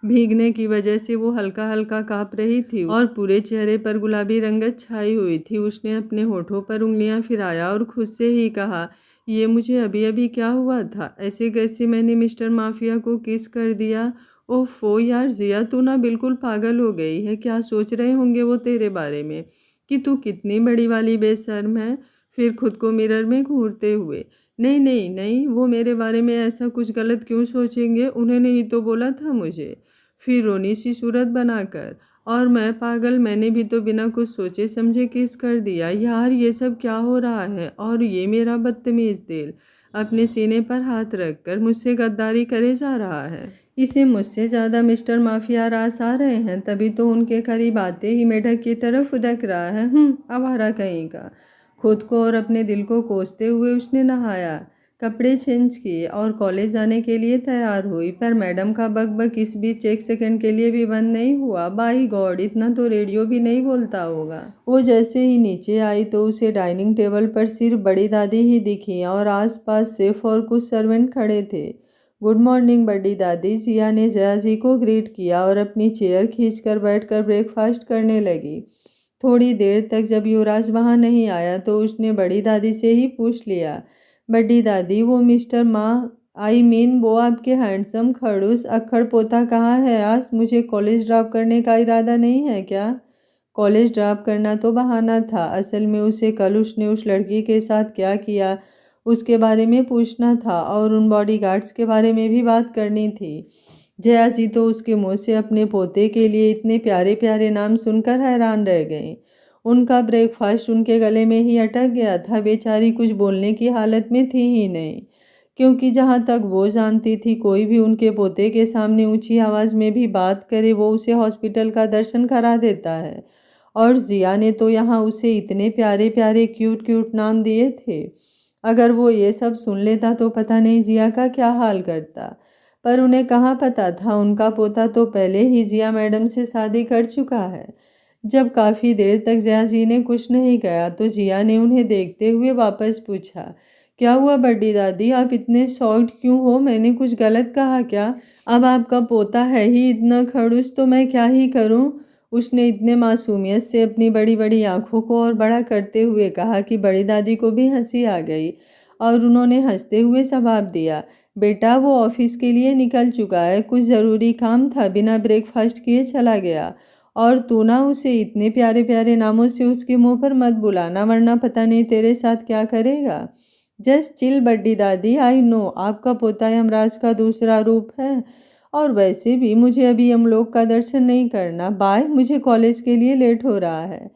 भीगने की वजह से वो हल्का हल्का काँप रही थी और पूरे चेहरे पर गुलाबी रंगत छाई हुई थी। उसने अपने होठों पर उंगलियां फिराया और खुद से ही कहा, ये मुझे अभी अभी क्या हुआ था, ऐसे कैसे मैंने मिस्टर माफिया को किस कर दिया। ओफो यार जिया, तू ना बिल्कुल पागल हो गई है। क्या सोच रहे होंगे वो तेरे बारे में कि तू कितनी बड़ी वाली बेशर्म है। फिर खुद को मिरर में घूरते हुए, नहीं नहीं नहीं, वो मेरे बारे में ऐसा कुछ गलत क्यों सोचेंगे, उन्होंने ही तो बोला था मुझे। फिर रोनी सी सूरत बनाकर, और मैं पागल, मैंने भी तो बिना कुछ सोचे समझे किस कर दिया। यार ये सब क्या हो रहा है, और ये मेरा बदतमीज़ दिल अपने सीने पर हाथ रखकर मुझसे गद्दारी करे जा रहा है। इसे मुझसे ज़्यादा मिस्टर माफिया रास आ रहे हैं, तभी तो उनके करीब आते ही मेढक की तरफ उदक रहा है। आवारा कहीं का। खुद को और अपने दिल को कोसते हुए उसने नहाया, कपड़े चेंज किए और कॉलेज जाने के लिए तैयार हुई, पर मैडम का बकबक इस बीच एक सेकंड के लिए भी बंद नहीं हुआ। बाई गॉड, इतना तो रेडियो भी नहीं बोलता होगा। वो जैसे ही नीचे आई तो उसे डाइनिंग टेबल पर सिर्फ बड़ी दादी ही दिखी और आसपास शेफ और कुछ सर्वेंट खड़े थे। गुड मॉर्निंग बड़ी दादी, जिया ने जया जी को ग्रीट किया और अपनी चेयर खींचकर बैठकर ब्रेकफास्ट करने लगी। थोड़ी देर तक जब युवराज वहाँ नहीं आया तो उसने बड़ी दादी से ही पूछ लिया, बड़ी दादी वो मिस्टर वो आपके हैंडसम खड़ूस अक्खड़ पोता कहाँ है। आज मुझे कॉलेज ड्रॉप करने का इरादा नहीं है क्या? कॉलेज ड्रॉप करना तो बहाना था, असल में उसे कल उसने उस लड़की के साथ क्या किया उसके बारे में पूछना था और उन बॉडीगार्ड्स के बारे में भी बात करनी थी। जया जी तो उसके मुंह से अपने पोते के लिए इतने प्यारे प्यारे नाम सुनकर हैरान रह गई। उनका ब्रेकफास्ट उनके गले में ही अटक गया था। बेचारी कुछ बोलने की हालत में थी ही नहीं, क्योंकि जहाँ तक वो जानती थी कोई भी उनके पोते के सामने ऊंची आवाज़ में भी बात करे वो उसे हॉस्पिटल का दर्शन करा देता है। और जिया ने तो यहाँ उसे इतने प्यारे प्यारे क्यूट क्यूट नाम दिए थे। अगर वो ये सब सुन लेता तो पता नहीं जिया का क्या हाल करता, पर उन्हें कहाँ पता था उनका पोता तो पहले ही जिया मैडम से शादी कर चुका है। जब काफ़ी देर तक जया जी ने कुछ नहीं कहा तो जिया ने उन्हें देखते हुए वापस पूछा, क्या हुआ बड़ी दादी, आप इतने शॉक्ड क्यों हो? मैंने कुछ गलत कहा क्या? अब आपका पोता है ही इतना खड़ूस तो मैं क्या ही करूं? उसने इतने मासूमियत से अपनी बड़ी बड़ी आंखों को और बड़ा करते हुए कहा कि बड़ी दादी को भी हंसी आ गई और उन्होंने हंसते हुए जवाब दिया, बेटा वो ऑफिस के लिए निकल चुका है, कुछ ज़रूरी काम था, बिना ब्रेकफास्ट किए चला गया। और तू ना उसे इतने प्यारे प्यारे नामों से उसके मुंह पर मत बुलाना, वरना पता नहीं तेरे साथ क्या करेगा। जस्ट चिल बड्डी दादी, आई नो आपका पोता यमराज का दूसरा रूप है। और वैसे भी मुझे अभी यमलोक का दर्शन नहीं करना। बाय, मुझे कॉलेज के लिए लेट हो रहा है।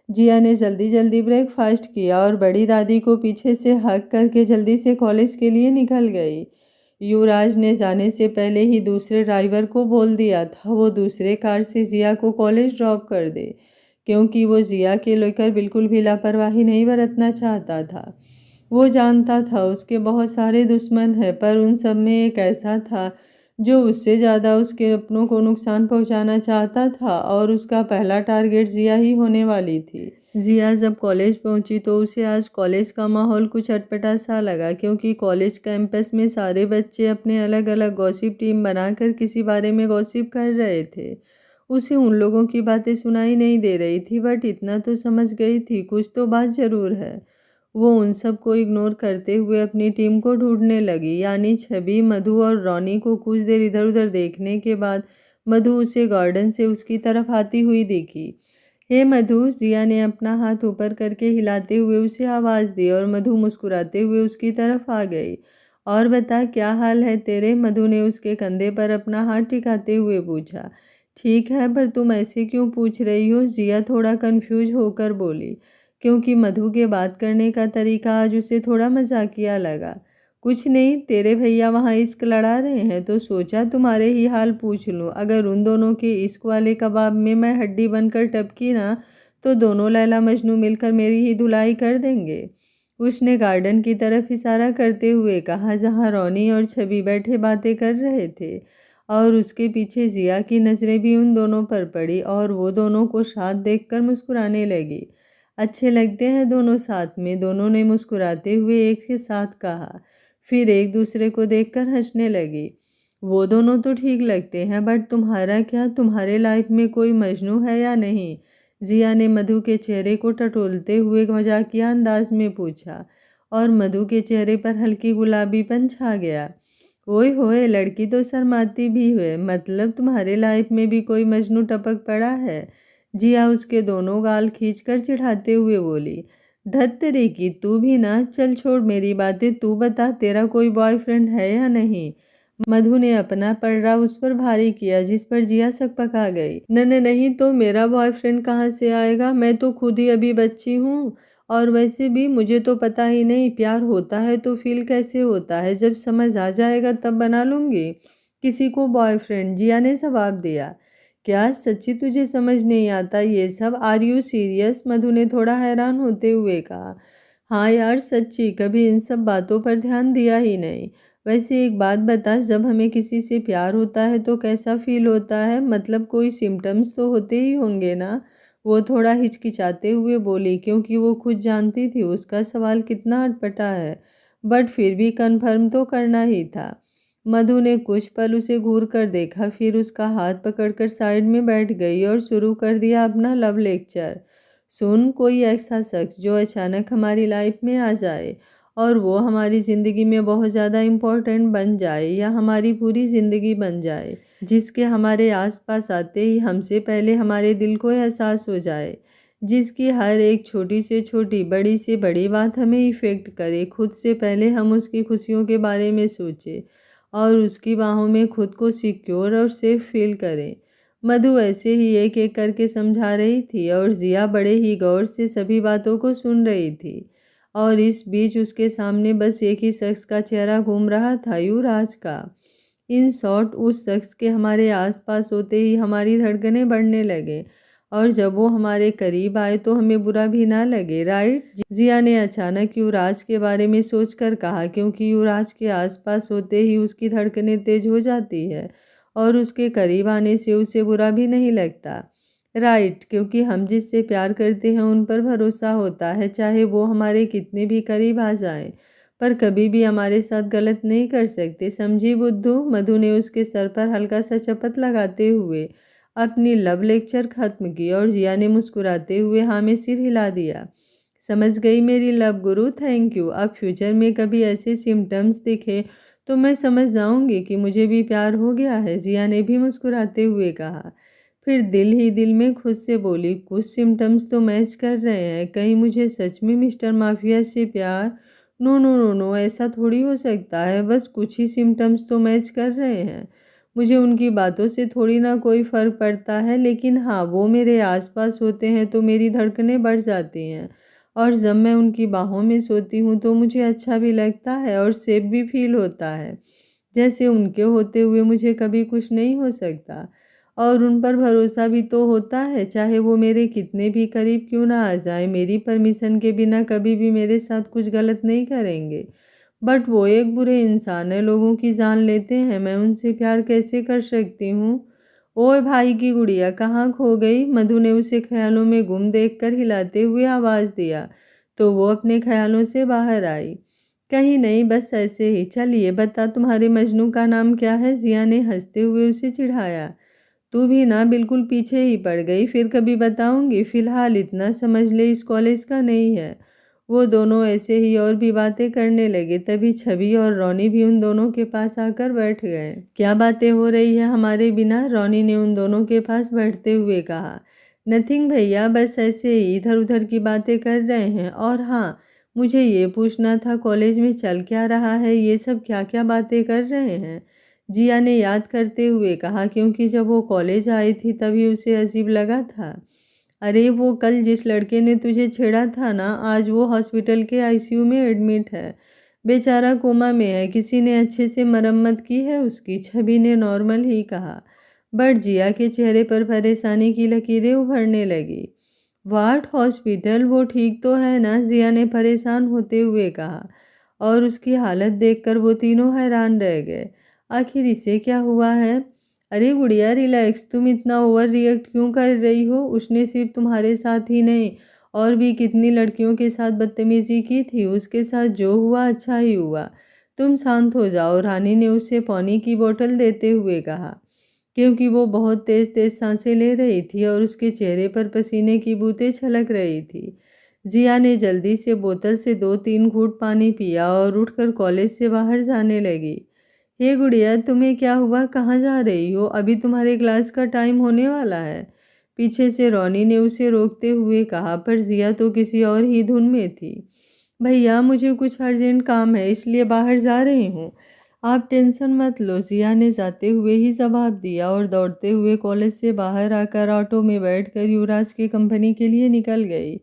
जिया ने जल्दी जल्दी ब्रेकफास्ट किया और बड़ी दादी को पीछे से हग करके जल्दी से कॉलेज के लिए निकल गई। युवराज ने जाने से पहले ही दूसरे ड्राइवर को बोल दिया था वो दूसरे कार से जिया को कॉलेज ड्रॉप कर दे, क्योंकि वो जिया के लेकर बिल्कुल भी लापरवाही नहीं बरतना चाहता था। वो जानता था उसके बहुत सारे दुश्मन हैं, पर उन सब में एक ऐसा था जो उससे ज़्यादा उसके अपनों को नुकसान पहुंचाना चाहता था, और उसका पहला टारगेट जिया ही होने वाली थी। जिया जब कॉलेज पहुंची तो उसे आज कॉलेज का माहौल कुछ अटपटा सा लगा, क्योंकि कॉलेज कैंपस में सारे बच्चे अपने अलग अलग गॉसिप टीम बनाकर किसी बारे में गॉसिप कर रहे थे। उसे उन लोगों की बातें सुनाई नहीं दे रही थी, बट इतना तो समझ गई थी कुछ तो बात ज़रूर है। वो उन सब को इग्नोर करते हुए अपनी टीम को ढूंढने लगी, यानी छवि, मधु और रॉनी को। कुछ देर इधर उधर देखने के बाद मधु उसे गार्डन से उसकी तरफ आती हुई दिखी। हे मधु, जिया ने अपना हाथ ऊपर करके हिलाते हुए उसे आवाज़ दी और मधु मुस्कुराते हुए उसकी तरफ आ गई। और बता, क्या हाल है तेरे? मधु ने उसके कंधे पर अपना हाथ टिकाते हुए पूछा। ठीक है, पर तुम ऐसे क्यों पूछ रही हो? जिया थोड़ा कंफ्यूज होकर बोली, क्योंकि मधु के बात करने का तरीका आज उसे थोड़ा मजाकिया लगा। कुछ नहीं, तेरे भैया वहाँ इश्क लड़ा रहे हैं तो सोचा तुम्हारे ही हाल पूछ लूँ। अगर उन दोनों के इश्क वाले कबाब में मैं हड्डी बनकर टपकी ना, तो दोनों लैला मजनू मिलकर मेरी ही धुलाई कर देंगे। उसने गार्डन की तरफ इशारा करते हुए कहा, जहाँ रॉनी और छवि बैठे बातें कर रहे थे, और उसके पीछे जिया की नज़रें भी उन दोनों पर पड़ी और वो दोनों को साथ देखकर मुस्कुराने लगी। अच्छे लगते हैं दोनों साथ में, दोनों ने मुस्कुराते हुए एक के साथ कहा। फिर एक दूसरे को देखकर हंसने लगी। वो दोनों तो ठीक लगते हैं, बट तुम्हारा क्या? तुम्हारे लाइफ में कोई मजनू है या नहीं? जिया ने मधु के चेहरे को टटोलते हुए मजाकिया अंदाज में पूछा, और मधु के चेहरे पर हल्की गुलाबीपन छा गया। ओए होए, लड़की तो शर्माती भी हुए, मतलब तुम्हारे लाइफ में भी कोई मजनू टपक पड़ा है? जिया उसके दोनों गाल खींचकर चिढ़ाते हुए बोली। धत्तरी की, तू भी ना, चल छोड़ मेरी बातें, तू बता तेरा कोई बॉयफ्रेंड है या नहीं? मधु ने अपना पलड़ा उस पर भारी किया, जिस पर जिया सकपका गई। नहीं तो मेरा बॉयफ्रेंड कहाँ से आएगा? मैं तो खुद ही अभी बच्ची हूँ, और वैसे भी मुझे तो पता ही नहीं प्यार होता है तो फील कैसे होता है। जब समझ आ जाएगा तब बना लूँगी किसी को बॉयफ्रेंड, जिया ने जवाब दिया। क्या सच्ची तुझे समझ नहीं आता ये सब? Are you serious? मधु ने थोड़ा हैरान होते हुए कहा। हाँ यार, सच्ची, कभी इन सब बातों पर ध्यान दिया ही नहीं। वैसे एक बात बता, जब हमें किसी से प्यार होता है तो कैसा फील होता है? मतलब कोई सिम्टम्स तो होते ही होंगे ना? वो थोड़ा हिचकिचाते हुए बोली, क्योंकि वो खुद जानती थी उसका सवाल कितना अटपटा है, बट फिर भी कन्फर्म तो करना ही था। मधु ने कुछ पल उसे घूर कर देखा, फिर उसका हाथ पकड़कर साइड में बैठ गई और शुरू कर दिया अपना लव लेक्चर। सुन, कोई ऐसा शख्स जो अचानक हमारी लाइफ में आ जाए और वो हमारी ज़िंदगी में बहुत ज़्यादा इम्पोर्टेंट बन जाए, या हमारी पूरी ज़िंदगी बन जाए, जिसके हमारे आसपास आते ही हमसे पहले हमारे दिल को एहसास हो जाए, जिसकी हर एक छोटी से छोटी, बड़ी से बड़ी बात हमें इफ़ेक्ट करे, खुद से पहले हम उसकी खुशियों के बारे में सोचें और उसकी बाहों में खुद को सिक्योर और सेफ फील करें। मधु ऐसे ही एक एक करके समझा रही थी, और जिया बड़े ही गौर से सभी बातों को सुन रही थी। और इस बीच उसके सामने बस एक ही शख्स का चेहरा घूम रहा था, युवराज का। इन शॉर्ट, उस शख्स के हमारे आसपास होते ही हमारी धड़कनें बढ़ने लगे, और जब वो हमारे करीब आए तो हमें बुरा भी ना लगे, राइट? जिया ने अचानक युवराज के बारे में सोचकर कहा, क्योंकि युवराज के आसपास होते ही उसकी धड़कनें तेज हो जाती है और उसके करीब आने से उसे बुरा भी नहीं लगता। राइट, क्योंकि हम जिससे प्यार करते हैं उन पर भरोसा होता है, चाहे वो हमारे कितने भी करीब आ जाएं। पर कभी भी हमारे साथ गलत नहीं कर सकते, समझी बुद्धू। मधु ने उसके सर पर हल्का सा चपत लगाते हुए अपनी लव लेक्चर खत्म की और जिया ने मुस्कुराते हुए हाँ में सिर हिला दिया। समझ गई मेरी लव गुरु, थैंक यू। अब फ्यूचर में कभी ऐसे सिम्टम्स दिखे तो मैं समझ जाऊंगी कि मुझे भी प्यार हो गया है, जिया ने भी मुस्कुराते हुए कहा। फिर दिल ही दिल में खुद से बोली, कुछ सिम्टम्स तो मैच कर रहे हैं, कहीं मुझे सच में मिस्टर माफिया से प्यार। नो नो नो नो, ऐसा थोड़ी हो सकता है, बस कुछ ही सिम्टम्स तो मैच कर रहे हैं। मुझे उनकी बातों से थोड़ी ना कोई फ़र्क पड़ता है, लेकिन हाँ, वो मेरे आसपास होते हैं तो मेरी धड़कनें बढ़ जाती हैं और जब मैं उनकी बाहों में सोती हूँ तो मुझे अच्छा भी लगता है और सेफ भी फील होता है, जैसे उनके होते हुए मुझे कभी कुछ नहीं हो सकता। और उन पर भरोसा भी तो होता है, चाहे वो मेरे कितने भी करीब क्यों ना आ जाए, मेरी परमिशन के बिना कभी भी मेरे साथ कुछ गलत नहीं करेंगे। बट वो एक बुरे इंसान है, लोगों की जान लेते हैं, मैं उनसे प्यार कैसे कर सकती हूँ। ओए भाई की गुड़िया कहाँ खो गई? मधु ने उसे ख्यालों में गुम देखकर हिलाते हुए आवाज़ दिया तो वो अपने ख्यालों से बाहर आई। कहीं नहीं, बस ऐसे ही। चलिए बता, तुम्हारे मजनू का नाम क्या है? जिया ने हंसते हुए उसे चिढ़ाया। तू भी ना बिल्कुल पीछे ही पड़ गई, फिर कभी बताऊंगी, फिलहाल इतना समझ ले इस कॉलेज का नहीं है। वो दोनों ऐसे ही और भी बातें करने लगे, तभी छवि और रोनी भी उन दोनों के पास आकर बैठ गए। क्या बातें हो रही है हमारे बिना? रोनी ने उन दोनों के पास बैठते हुए कहा। नथिंग भैया, बस ऐसे ही इधर उधर की बातें कर रहे हैं। और हाँ, मुझे ये पूछना था कॉलेज में चल क्या रहा है, ये सब क्या क्या बातें कर रहे हैं? जिया ने याद करते हुए कहा, क्योंकि जब वो कॉलेज आई थी तभी उसे अजीब लगा था। अरे वो कल जिस लड़के ने तुझे छेड़ा था ना, आज वो हॉस्पिटल के आईसीयू में एडमिट है। बेचारा कोमा में है, किसी ने अच्छे से मरम्मत की है उसकी, छवि ने नॉर्मल ही कहा। बट जिया के चेहरे पर परेशानी की लकीरें उभरने लगी। वाट हॉस्पिटल, वो ठीक तो है ना? जिया ने परेशान होते हुए कहा और उसकी हालत देखकर वो तीनों हैरान रह गए। आखिर इसे क्या हुआ है? अरे गुड़िया रिलैक्स, तुम इतना ओवर रिएक्ट क्यों कर रही हो? उसने सिर्फ तुम्हारे साथ ही नहीं और भी कितनी लड़कियों के साथ बदतमीजी की थी, उसके साथ जो हुआ अच्छा ही हुआ। तुम शांत हो जाओ, रानी ने उसे पानी की बोतल देते हुए कहा, क्योंकि वो बहुत तेज तेज सांसें ले रही थी और उसके चेहरे पर पसीने की बूंदें छलक रही थी। जिया ने जल्दी से बोतल से 2-3 घूंट पानी पिया और उठकर कॉलेज से बाहर जाने लगी। हे गुड़िया, तुम्हें क्या हुआ? कहाँ जा रही हो? अभी तुम्हारे क्लास का टाइम होने वाला है। पीछे से रोनी ने उसे रोकते हुए कहा, पर जिया तो किसी और ही धुन में थी। भैया मुझे कुछ अर्जेंट काम है, इसलिए बाहर जा रही हूँ, आप टेंशन मत लो, जिया ने जाते हुए ही जवाब दिया और दौड़ते हुए कॉलेज से बाहर आकर ऑटो में बैठकर युवराज की कंपनी के लिए निकल गई।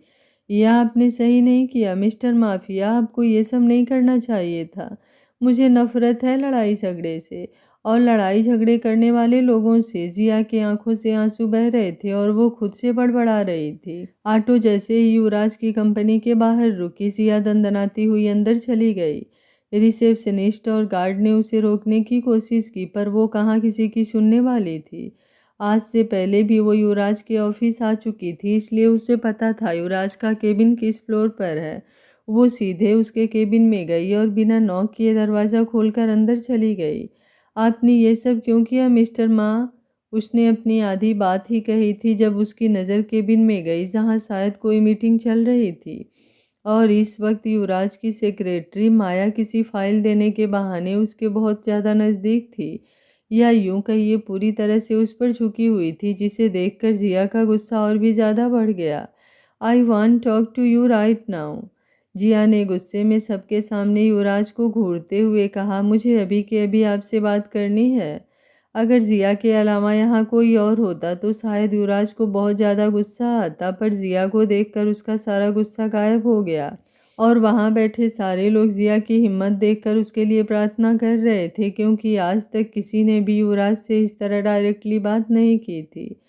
यह आपने सही नहीं किया मिस्टर माफिया, आपको ये सब नहीं करना चाहिए था। मुझे नफरत है लड़ाई झगड़े से और लड़ाई झगड़े करने वाले लोगों से। जिया की आंखों से आंसू बह रहे थे और वो खुद से बड़बड़ा रही थी। ऑटो जैसे ही युवराज की कंपनी के बाहर रुकी, जिया दंदनाती हुई अंदर चली गई। रिसेप्शनिस्ट और गार्ड ने उसे रोकने की कोशिश की, पर वो कहाँ किसी की सुनने वाली थी। आज से पहले भी वो युवराज के ऑफिस आ चुकी थी, इसलिए उसे पता था युवराज का केबिन किस फ्लोर पर है। वो सीधे उसके केबिन में गई और बिना नॉक किए दरवाज़ा खोलकर अंदर चली गई। आपने ये सब क्यों किया मिस्टर माँ? उसने अपनी आधी बात ही कही थी जब उसकी नज़र केबिन में गई, जहाँ शायद कोई मीटिंग चल रही थी और इस वक्त युवराज की सेक्रेटरी माया किसी फाइल देने के बहाने उसके बहुत ज़्यादा नज़दीक थी, या यूं कहिए पूरी तरह से उस पर झुकी हुई थी, जिसे देखकर जिया का गुस्सा और भी ज़्यादा बढ़ गया। I want talk to you right now, Jiya ने गुस्से में सबके सामने युवराज को घूरते हुए कहा। मुझे अभी के अभी आपसे बात करनी है। अगर जिया के अलावा यहाँ कोई और होता तो शायद युवराज को बहुत ज़्यादा गुस्सा आता, पर जिया को देखकर उसका सारा गुस्सा गायब हो गया और वहाँ बैठे सारे लोग जिया की हिम्मत देखकर उसके लिए प्रार्थना कर रहे थे, क्योंकि आज तक किसी ने भी युवराज से इस तरह डायरेक्टली बात नहीं की थी।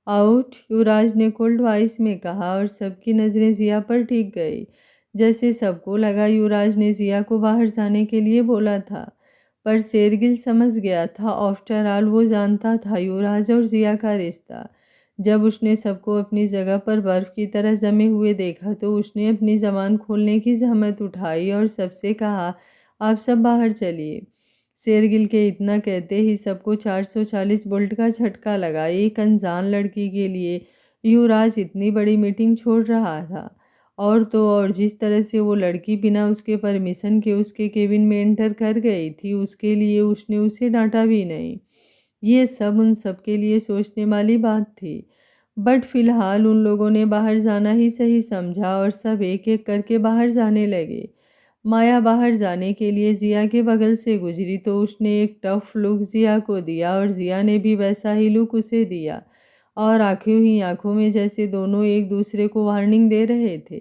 आउट, युवराज ने कोल्ड वॉइस में कहा और सबकी नज़रें जिया पर टिक गई, जैसे सबको लगा युवराज ने जिया को बाहर जाने के लिए बोला था। पर शेरगिल समझ गया था, आफ्टर ऑल वो जानता था युवराज और जिया का रिश्ता। जब उसने सबको अपनी जगह पर बर्फ़ की तरह जमे हुए देखा तो उसने अपनी ज़बान खोलने की ज़हमत उठाई और सबसे कहा, आप सब बाहर चलिए। शेरगिल के इतना कहते ही सबको 440 वोल्ट का झटका लगा। एक अनजान लड़की के लिए युवराज इतनी बड़ी मीटिंग छोड़ रहा था। और तो और जिस तरह से वो लड़की बिना उसके परमिशन के उसके केबिन में एंटर कर गई थी, उसके लिए उसने उसे डांटा भी नहीं। ये सब उन सब के लिए सोचने वाली बात थी। बट फिलहाल उन लोगों ने बाहर जाना ही सही समझा और सब एक एक करके बाहर जाने लगे। माया बाहर जाने के लिए जिया के बगल से गुजरी तो उसने एक टफ लुक जिया को दिया और जिया ने भी वैसा ही लुक उसे दिया और आंखों ही आंखों में जैसे दोनों एक दूसरे को वार्निंग दे रहे थे।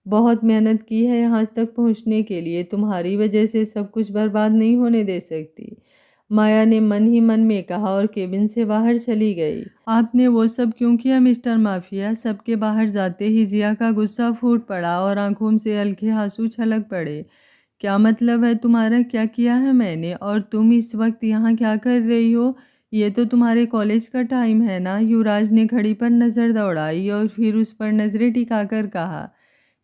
बहुत मेहनत की है यहाँ तक पहुँचने के लिए, तुम्हारी वजह से सब कुछ बर्बाद नहीं होने दे सकती, माया ने मन ही मन में कहा और केबिन से बाहर चली गई। आपने वो सब क्यों किया मिस्टर माफिया? सबके बाहर जाते ही जिया का गुस्सा फूट पड़ा और आंखों से हल्के आंसू छलक पड़े। क्या मतलब है तुम्हारा? क्या किया है मैंने? और तुम इस वक्त यहाँ क्या कर रही हो? ये तो तुम्हारे कॉलेज का टाइम है ना? युवराज ने घड़ी पर नज़र दौड़ाई और फिर उस पर नज़रें टिकाकर कहा,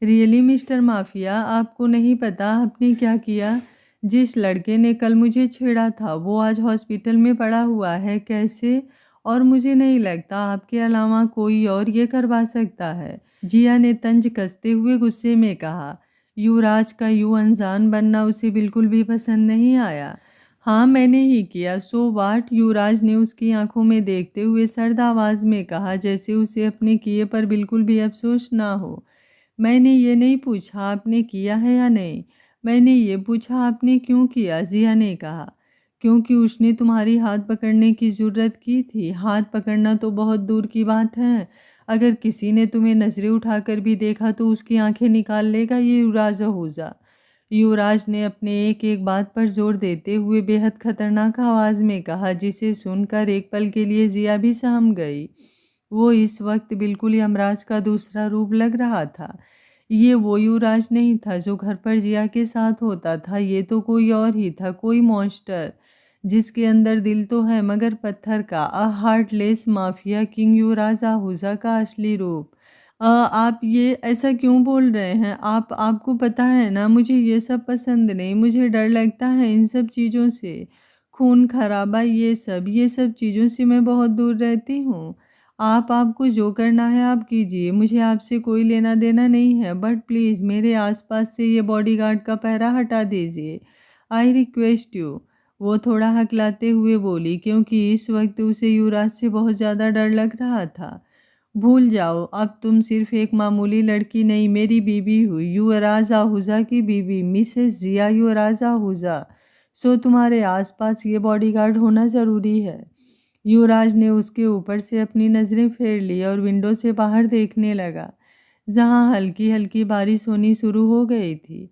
रियली मिस्टर माफिया, आपको नहीं पता आपने क्या किया? जिस लड़के ने कल मुझे छेड़ा था वो आज हॉस्पिटल में पड़ा हुआ है। कैसे? और मुझे नहीं लगता आपके अलावा कोई और ये करवा सकता है, जिया ने तंज कसते हुए गुस्से में कहा। युवराज का यूं अनजान बनना उसे बिल्कुल भी पसंद नहीं आया। हाँ मैंने ही किया, सो वाट? युवराज ने उसकी आंखों में देखते हुए सर्द आवाज़ में कहा, जैसे उसे अपने किए पर बिल्कुल भी अफसोस ना हो। मैंने ये नहीं पूछा आपने किया है या नहीं, मैंने ये पूछा आपने क्यों किया, जिया ने कहा। क्योंकि उसने तुम्हारी हाथ पकड़ने की ज़रूरत की थी। हाथ पकड़ना तो बहुत दूर की बात है, अगर किसी ने तुम्हें नजरें उठाकर भी देखा तो उसकी आंखें निकाल लेगा ये युवराज आहूजा। युवराज ने अपने एक एक बात पर जोर देते हुए बेहद खतरनाक आवाज़ में कहा, जिसे सुनकर एक पल के लिए जिया भी सहम गई। वो इस वक्त बिल्कुल यमराज का दूसरा रूप लग रहा था। ये वो युवराज नहीं था जो घर पर जिया के साथ होता था, ये तो कोई और ही था, कोई मॉन्स्टर जिसके अंदर दिल तो है मगर पत्थर का। हार्टलेस माफिया किंग युवराज आहूजा का असली रूप। आप ये ऐसा क्यों बोल रहे हैं? आपको पता है ना मुझे ये सब पसंद नहीं, मुझे डर लगता है इन सब चीज़ों से, खून खराबा ये सब चीज़ों से मैं बहुत दूर रहती हूँ। आपको जो करना है आप कीजिए, मुझे आपसे कोई लेना देना नहीं है, बट प्लीज़ मेरे आसपास से ये बॉडीगार्ड का पहरा हटा दीजिए, आई रिक्वेस्ट यू। वो थोड़ा हकलाते हुए बोली, क्योंकि इस वक्त उसे युवराज से बहुत ज़्यादा डर लग रहा था। भूल जाओ, अब तुम सिर्फ एक मामूली लड़की नहीं, मेरी बीवी हुई, युवराज आहूजा की बीवी, मिसेस जिया युवराज आहूजा। सो तुम्हारे आसपास ये बॉडीगार्ड होना ज़रूरी है। युवराज ने उसके ऊपर से अपनी नज़रें फेर ली और विंडो से बाहर देखने लगा, जहां हल्की हल्की बारिश होनी शुरू हो गई थी।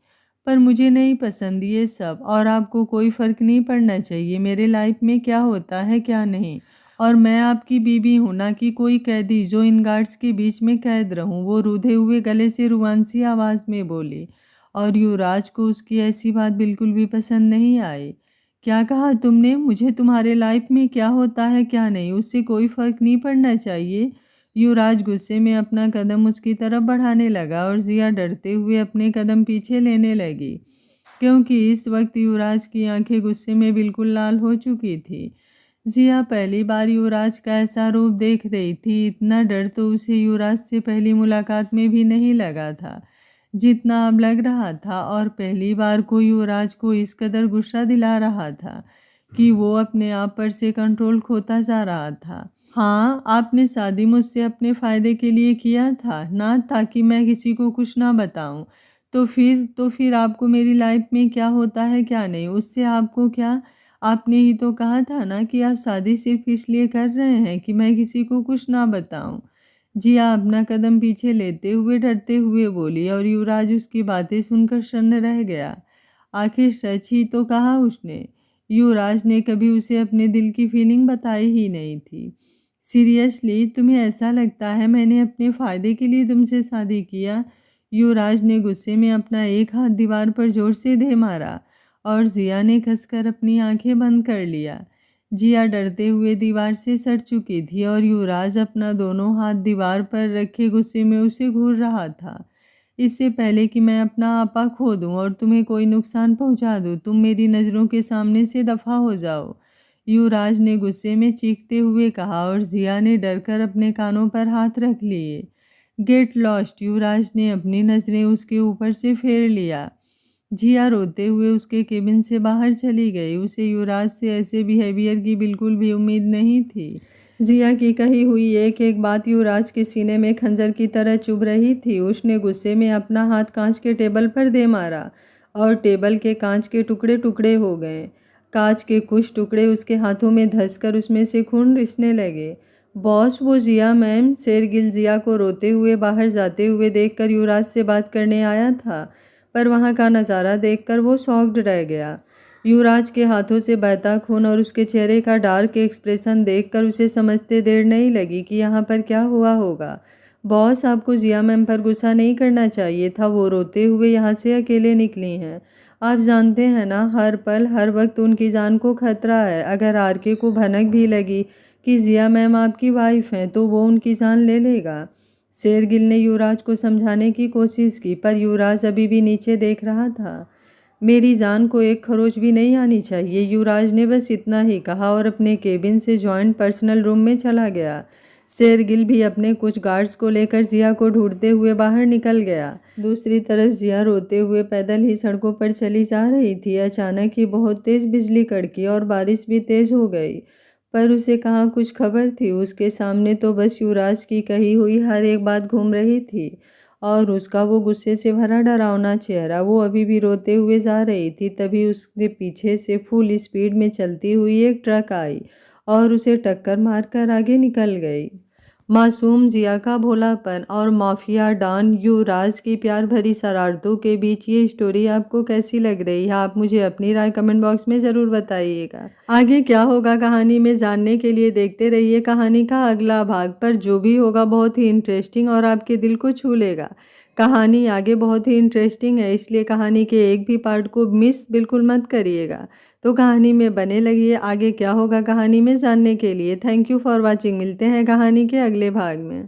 पर मुझे नहीं पसंद ये सब, और आपको कोई फ़र्क नहीं पड़ना चाहिए मेरे लाइफ में क्या होता है क्या नहीं। और मैं आपकी बीवी हूँ, ना कि कोई कैदी जो इन गार्ड्स के बीच में कैद रहूँ, वो रूधे हुए गले से रुआंसी आवाज़ में बोली। और युवराज को उसकी ऐसी बात बिल्कुल भी पसंद नहीं आई। क्या कहा तुमने? मुझे तुम्हारे लाइफ में क्या होता है क्या नहीं उससे कोई फ़र्क नहीं पड़ना चाहिए? युवराज गुस्से में अपना कदम उसकी तरफ बढ़ाने लगा और जिया डरते हुए अपने कदम पीछे लेने लगी, क्योंकि इस वक्त युवराज की आंखें गुस्से में बिल्कुल लाल हो चुकी थी। जिया पहली बार युवराज का ऐसा रूप देख रही थी। इतना डर तो उसे युवराज से पहली मुलाकात में भी नहीं लगा था जितना अब लग रहा था, और पहली बार को युवराज को इस कदर गुस्सा दिला रहा था कि वो अपने आप पर से कंट्रोल खोता जा रहा था। हाँ, आपने शादी मुझसे अपने फ़ायदे के लिए किया था ना, ताकि मैं किसी को कुछ ना बताऊं। तो फिर आपको मेरी लाइफ में क्या होता है क्या नहीं उससे आपको क्या? आपने ही तो कहा था ना कि आप शादी सिर्फ इसलिए कर रहे हैं कि मैं किसी को कुछ ना बताऊं। जिया अपना कदम पीछे लेते हुए डरते हुए बोली, और युवराज उसकी बातें सुनकर शन्न रह गया। आखिर सच ही तो कहा उसने। युवराज ने कभी उसे अपने दिल की फीलिंग बताई ही नहीं थी। सीरियसली तुम्हें ऐसा लगता है मैंने अपने फ़ायदे के लिए तुमसे शादी किया? युवराज ने गुस्से में अपना एक हाथ दीवार पर जोर से दे मारा और जिया ने कसकर अपनी आंखें बंद कर लिया। जिया डरते हुए दीवार से सट चुकी थी और युवराज अपना दोनों हाथ दीवार पर रखे गुस्से में उसे घूर रहा था। इससे पहले कि मैं अपना आपा खो दूं और तुम्हें कोई नुकसान पहुंचा दूं, तुम मेरी नज़रों के सामने से दफा हो जाओ, युवराज ने गुस्से में चीखते हुए कहा और जिया ने डरकर अपने कानों पर हाथ रख लिए। गेट लॉस्ट, युवराज ने अपनी नज़रें उसके ऊपर से फेर लिया। जिया रोते हुए उसके केबिन से बाहर चली गई। उसे युवराज से ऐसे बिहेवियर की बिल्कुल भी उम्मीद नहीं थी। जिया की कही हुई एक एक बात युवराज के सीने में खंजर की तरह चुभ रही थी। उसने गुस्से में अपना हाथ कांच के टेबल पर दे मारा और टेबल के कांच के टुकड़े टुकड़े हो गए। कांच के कुछ टुकड़े उसके हाथों में धंसकर उसमें से खून रिसने लगे। बॉस, वो जिया मैम। शेरगिल जिया को रोते हुए बाहर जाते हुए देखकर युवराज से बात करने आया था, पर वहाँ का नज़ारा देखकर वो शॉक्ड रह गया। युवराज के हाथों से बहता खून और उसके चेहरे का डार्क एक्सप्रेशन देखकर उसे समझते देर नहीं लगी कि यहाँ पर क्या हुआ होगा। बॉस, आपको जिया मैम पर गुस्सा नहीं करना चाहिए था, वो रोते हुए यहाँ से अकेले निकली हैं। आप जानते हैं ना, हर पल हर वक्त उनकी जान को खतरा है। अगर आरके को भनक भी लगी कि जिया मैम आपकी वाइफ हैं तो वो उनकी जान ले लेगा। शेरगिल ने युवराज को समझाने की कोशिश की, पर युवराज अभी भी नीचे देख रहा था। मेरी जान को एक खरोच भी नहीं आनी चाहिए, युवराज ने बस इतना ही कहा और अपने केबिन से जॉइंट पर्सनल रूम में चला गया। शेरगिल भी अपने कुछ गार्ड्स को लेकर जिया को ढूंढते हुए बाहर निकल गया। दूसरी तरफ जिया रोते हुए पैदल ही सड़कों पर चली जा रही थी। अचानक ही बहुत तेज बिजली कड़की और बारिश भी तेज हो गई, पर उसे कहाँ कुछ खबर थी। उसके सामने तो बस युवराज की कही हुई हर एक बात घूम रही थी और उसका वो गुस्से से भरा डरावना चेहरा। वो अभी भी रोते हुए जा रही थी, तभी उसके पीछे से फुल स्पीड में चलती हुई एक ट्रक आई और उसे टक्कर मारकर आगे निकल गई। मासूम जिया का भोलापन और माफिया डॉन युवराज की प्यार भरी शरारतों के बीच ये स्टोरी आपको कैसी लग रही है? आप मुझे अपनी राय कमेंट बॉक्स में ज़रूर बताइएगा। आगे क्या होगा कहानी में जानने के लिए देखते रहिए कहानी का अगला भाग, पर जो भी होगा बहुत ही इंटरेस्टिंग और आपके दिल को छू लेगा। कहानी आगे बहुत ही इंटरेस्टिंग है, इसलिए कहानी के एक भी पार्ट को मिस बिल्कुल मत करिएगा। तो कहानी में बने लगिए आगे क्या होगा कहानी में जानने के लिए। Thank you for watching. मिलते हैं कहानी के अगले भाग में।